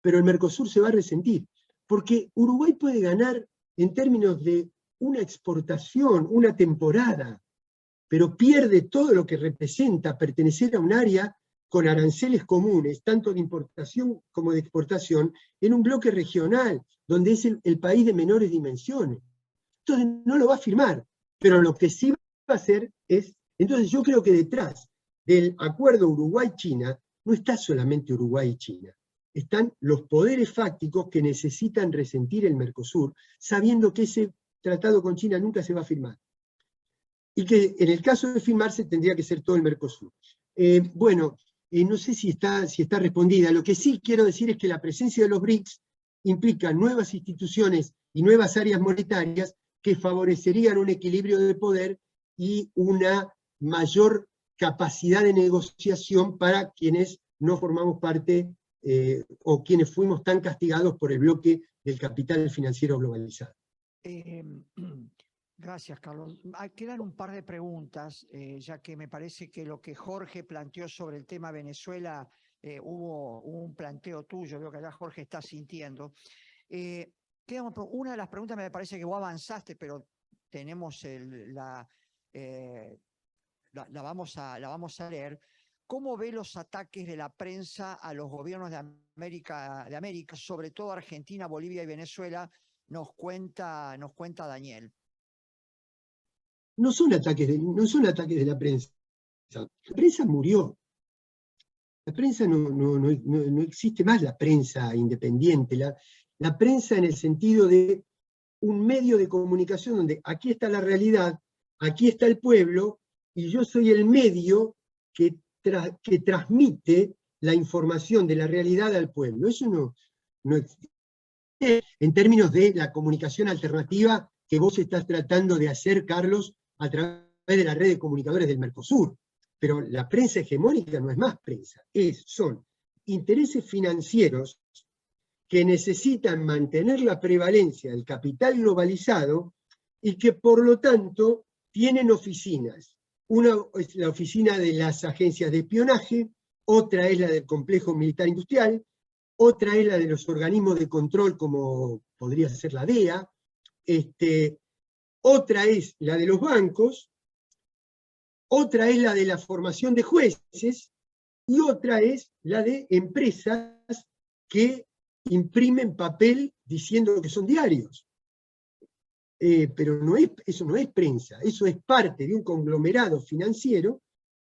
pero el Mercosur se va a resentir. Porque Uruguay puede ganar en términos de una exportación, una temporada, pero pierde todo lo que representa pertenecer a un área con aranceles comunes, tanto de importación como de exportación, en un bloque regional, donde es el país de menores dimensiones. Entonces no lo va a firmar, pero lo que sí va a hacer es, entonces yo creo que detrás del acuerdo Uruguay-China no está solamente Uruguay y China, están los poderes fácticos que necesitan resentir el Mercosur, sabiendo que ese tratado con China nunca se va a firmar. Y que en el caso de firmarse tendría que ser todo el Mercosur. No sé si está respondida. Lo que sí quiero decir es que la presencia de los BRICS implica nuevas instituciones y nuevas áreas monetarias que favorecerían un equilibrio de poder y una mayor capacidad de negociación para quienes no formamos parte o quienes fuimos tan castigados por el bloque del capital financiero globalizado. Gracias, Carlos. Quedan un par de preguntas, ya que me parece que lo que Jorge planteó sobre el tema Venezuela, hubo un planteo tuyo, veo que allá Jorge está sintiendo. Una de las preguntas me parece que vos avanzaste, pero tenemos la vamos a leer. ¿Cómo ve los ataques de la prensa a los gobiernos de América, sobre todo Argentina, Bolivia y Venezuela? Nos cuenta Daniel. No son ataques de la prensa. La prensa murió. La prensa no existe más, la prensa independiente. La prensa en el sentido de un medio de comunicación donde aquí está la realidad, aquí está el pueblo, y yo soy el medio que transmite la información de la realidad al pueblo. Eso no existe. En términos de la comunicación alternativa que vos estás tratando de hacer, Carlos, a través de la red de comunicadores del Mercosur. Pero la prensa hegemónica no es más prensa, son intereses financieros que necesitan mantener la prevalencia del capital globalizado y que por lo tanto tienen oficinas. Una es la oficina de las agencias de espionaje, otra es la del complejo militar industrial, otra es la de los organismos de control como podría ser la DEA, otra es la de los bancos, otra es la de la formación de jueces, y otra es la de empresas que imprimen papel diciendo que son diarios. Pero eso no es prensa, eso es parte de un conglomerado financiero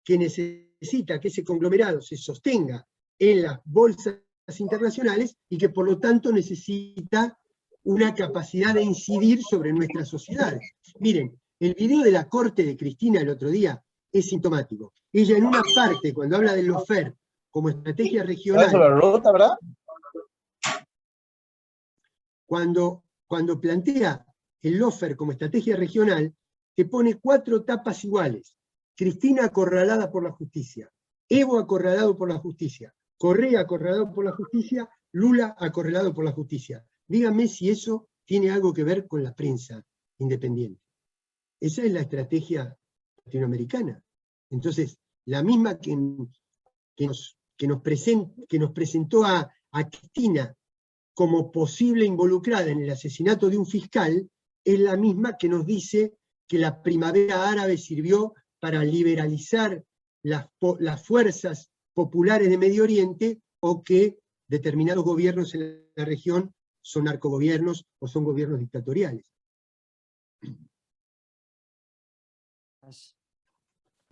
que necesita que ese conglomerado se sostenga en las bolsas internacionales y que por lo tanto necesita una capacidad de incidir sobre nuestras sociedades. Miren, el video de la corte de Cristina el otro día es sintomático. Ella en una parte, cuando habla del lawfare como estrategia regional, ¿verdad? Cuando plantea el lawfare como estrategia regional, te pone 4 tapas iguales. Cristina acorralada por la justicia, Evo acorralado por la justicia, Correa acorralado por la justicia, Lula acorralado por la justicia. Díganme si eso tiene algo que ver con la prensa independiente. Esa es la estrategia latinoamericana. Entonces, la misma que nos presentó a Cristina como posible involucrada en el asesinato de un fiscal, es la misma que nos dice que la primavera árabe sirvió para liberalizar las fuerzas populares de Medio Oriente, o que determinados gobiernos en la región son narcogobiernos o son gobiernos dictatoriales.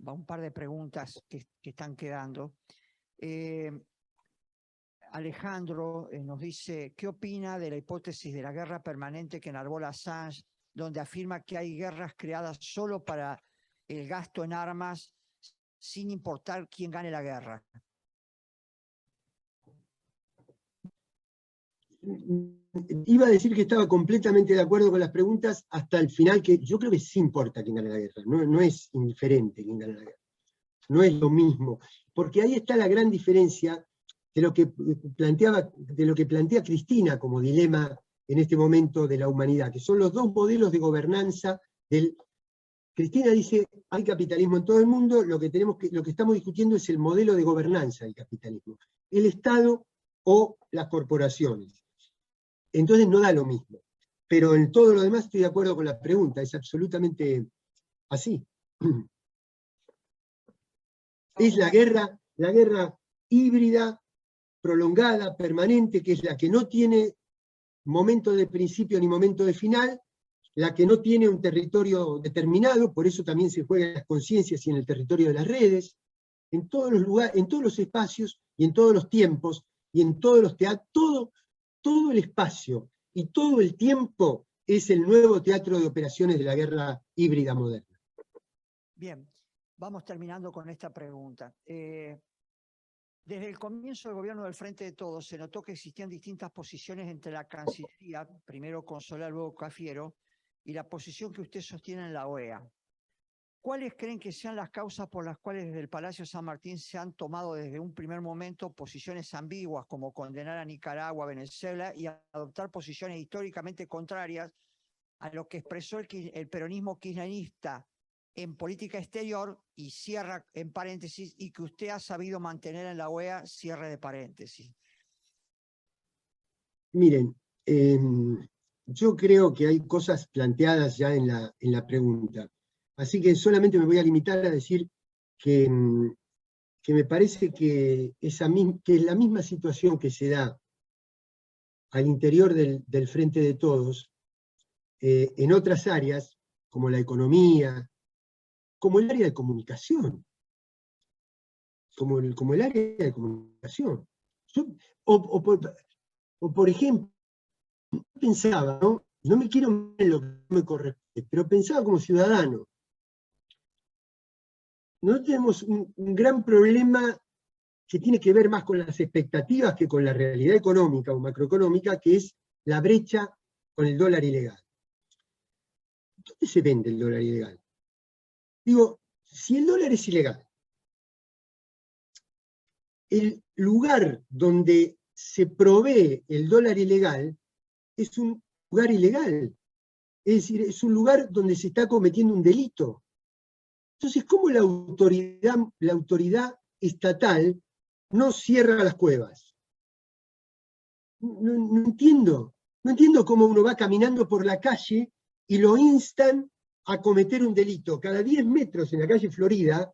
Va un par de preguntas que están quedando. Alejandro nos dice, ¿qué opina de la hipótesis de la guerra permanente que enarbola Assange, donde afirma que hay guerras creadas solo para el gasto en armas, sin importar quién gane la guerra? Iba a decir que estaba completamente de acuerdo con las preguntas hasta el final, que yo creo que sí importa quién gane la guerra, no es indiferente quién gane la guerra, no es lo mismo, porque ahí está la gran diferencia de lo que plantea Cristina como dilema en este momento de la humanidad, que son los dos modelos de gobernanza Cristina dice, hay capitalismo en todo el mundo, lo que estamos discutiendo es el modelo de gobernanza del capitalismo, el Estado o las corporaciones. Entonces no da lo mismo. Pero en todo lo demás estoy de acuerdo con la pregunta, es absolutamente así. Es la guerra híbrida, prolongada, permanente, que es la que no tiene momento de principio ni momento de final, la que no tiene un territorio determinado, por eso también se juegan las conciencias y en el territorio de las redes, en todos los lugares, en todos los espacios y en todos los tiempos y en todos los teatros, todo el espacio y todo el tiempo es el nuevo teatro de operaciones de la guerra híbrida moderna. Bien, vamos terminando con esta pregunta. Desde el comienzo del gobierno del Frente de Todos se notó que existían distintas posiciones entre la Cancillería, primero Consolar, luego Cafiero, y la posición que usted sostiene en la OEA. ¿Cuáles creen que sean las causas por las cuales desde el Palacio San Martín se han tomado desde un primer momento posiciones ambiguas, como condenar a Nicaragua, Venezuela, y adoptar posiciones históricamente contrarias a lo que expresó el peronismo kirchnerista en política exterior, y cierra en paréntesis, y que usted ha sabido mantener en la OEA, cierre de paréntesis? Miren, yo creo que hay cosas planteadas ya en la pregunta. Así que solamente me voy a limitar a decir que, que me parece que es la misma situación que se da al interior del Frente de Todos, en otras áreas, como la economía, como el área de comunicación, como el área de comunicación. Por ejemplo, pensaba, no me quiero meter en lo que no me corresponde, pero pensaba como ciudadano. Nosotros tenemos un gran problema que tiene que ver más con las expectativas que con la realidad económica o macroeconómica, que es la brecha con el dólar ilegal. ¿Dónde se vende el dólar ilegal? Digo, si el dólar es ilegal, el lugar donde se provee el dólar ilegal es un lugar ilegal. Es decir, es un lugar donde se está cometiendo un delito. Entonces, ¿cómo la autoridad estatal no cierra las cuevas? No entiendo. No entiendo cómo uno va caminando por la calle y lo instan a cometer un delito. Cada 10 metros en la calle Florida,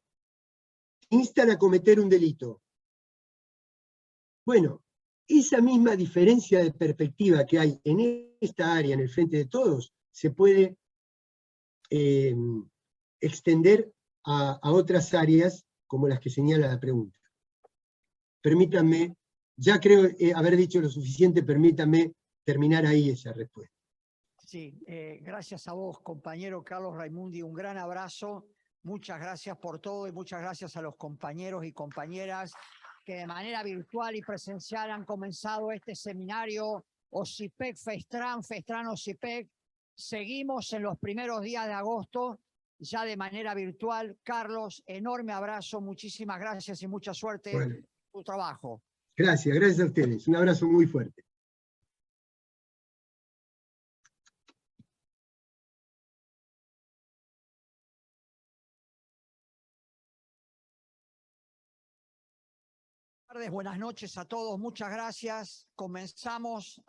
instan a cometer un delito. Bueno, esa misma diferencia de perspectiva que hay en esta área, en el Frente de Todos, se puede extender a otras áreas como las que señala la pregunta. Permítanme, ya creo haber dicho lo suficiente, permítanme terminar ahí esa respuesta. Sí, gracias a vos, compañero Carlos Raimundi, un gran abrazo, muchas gracias por todo y muchas gracias a los compañeros y compañeras que de manera virtual y presencial han comenzado este seminario OSIPEC Festran, Festran OSIPEC. Seguimos en los primeros días de agosto, ya de manera virtual. Carlos, enorme abrazo, muchísimas gracias y mucha suerte en tu trabajo. Gracias a ustedes. Un abrazo muy fuerte. Buenas noches a todos, muchas gracias. Comenzamos a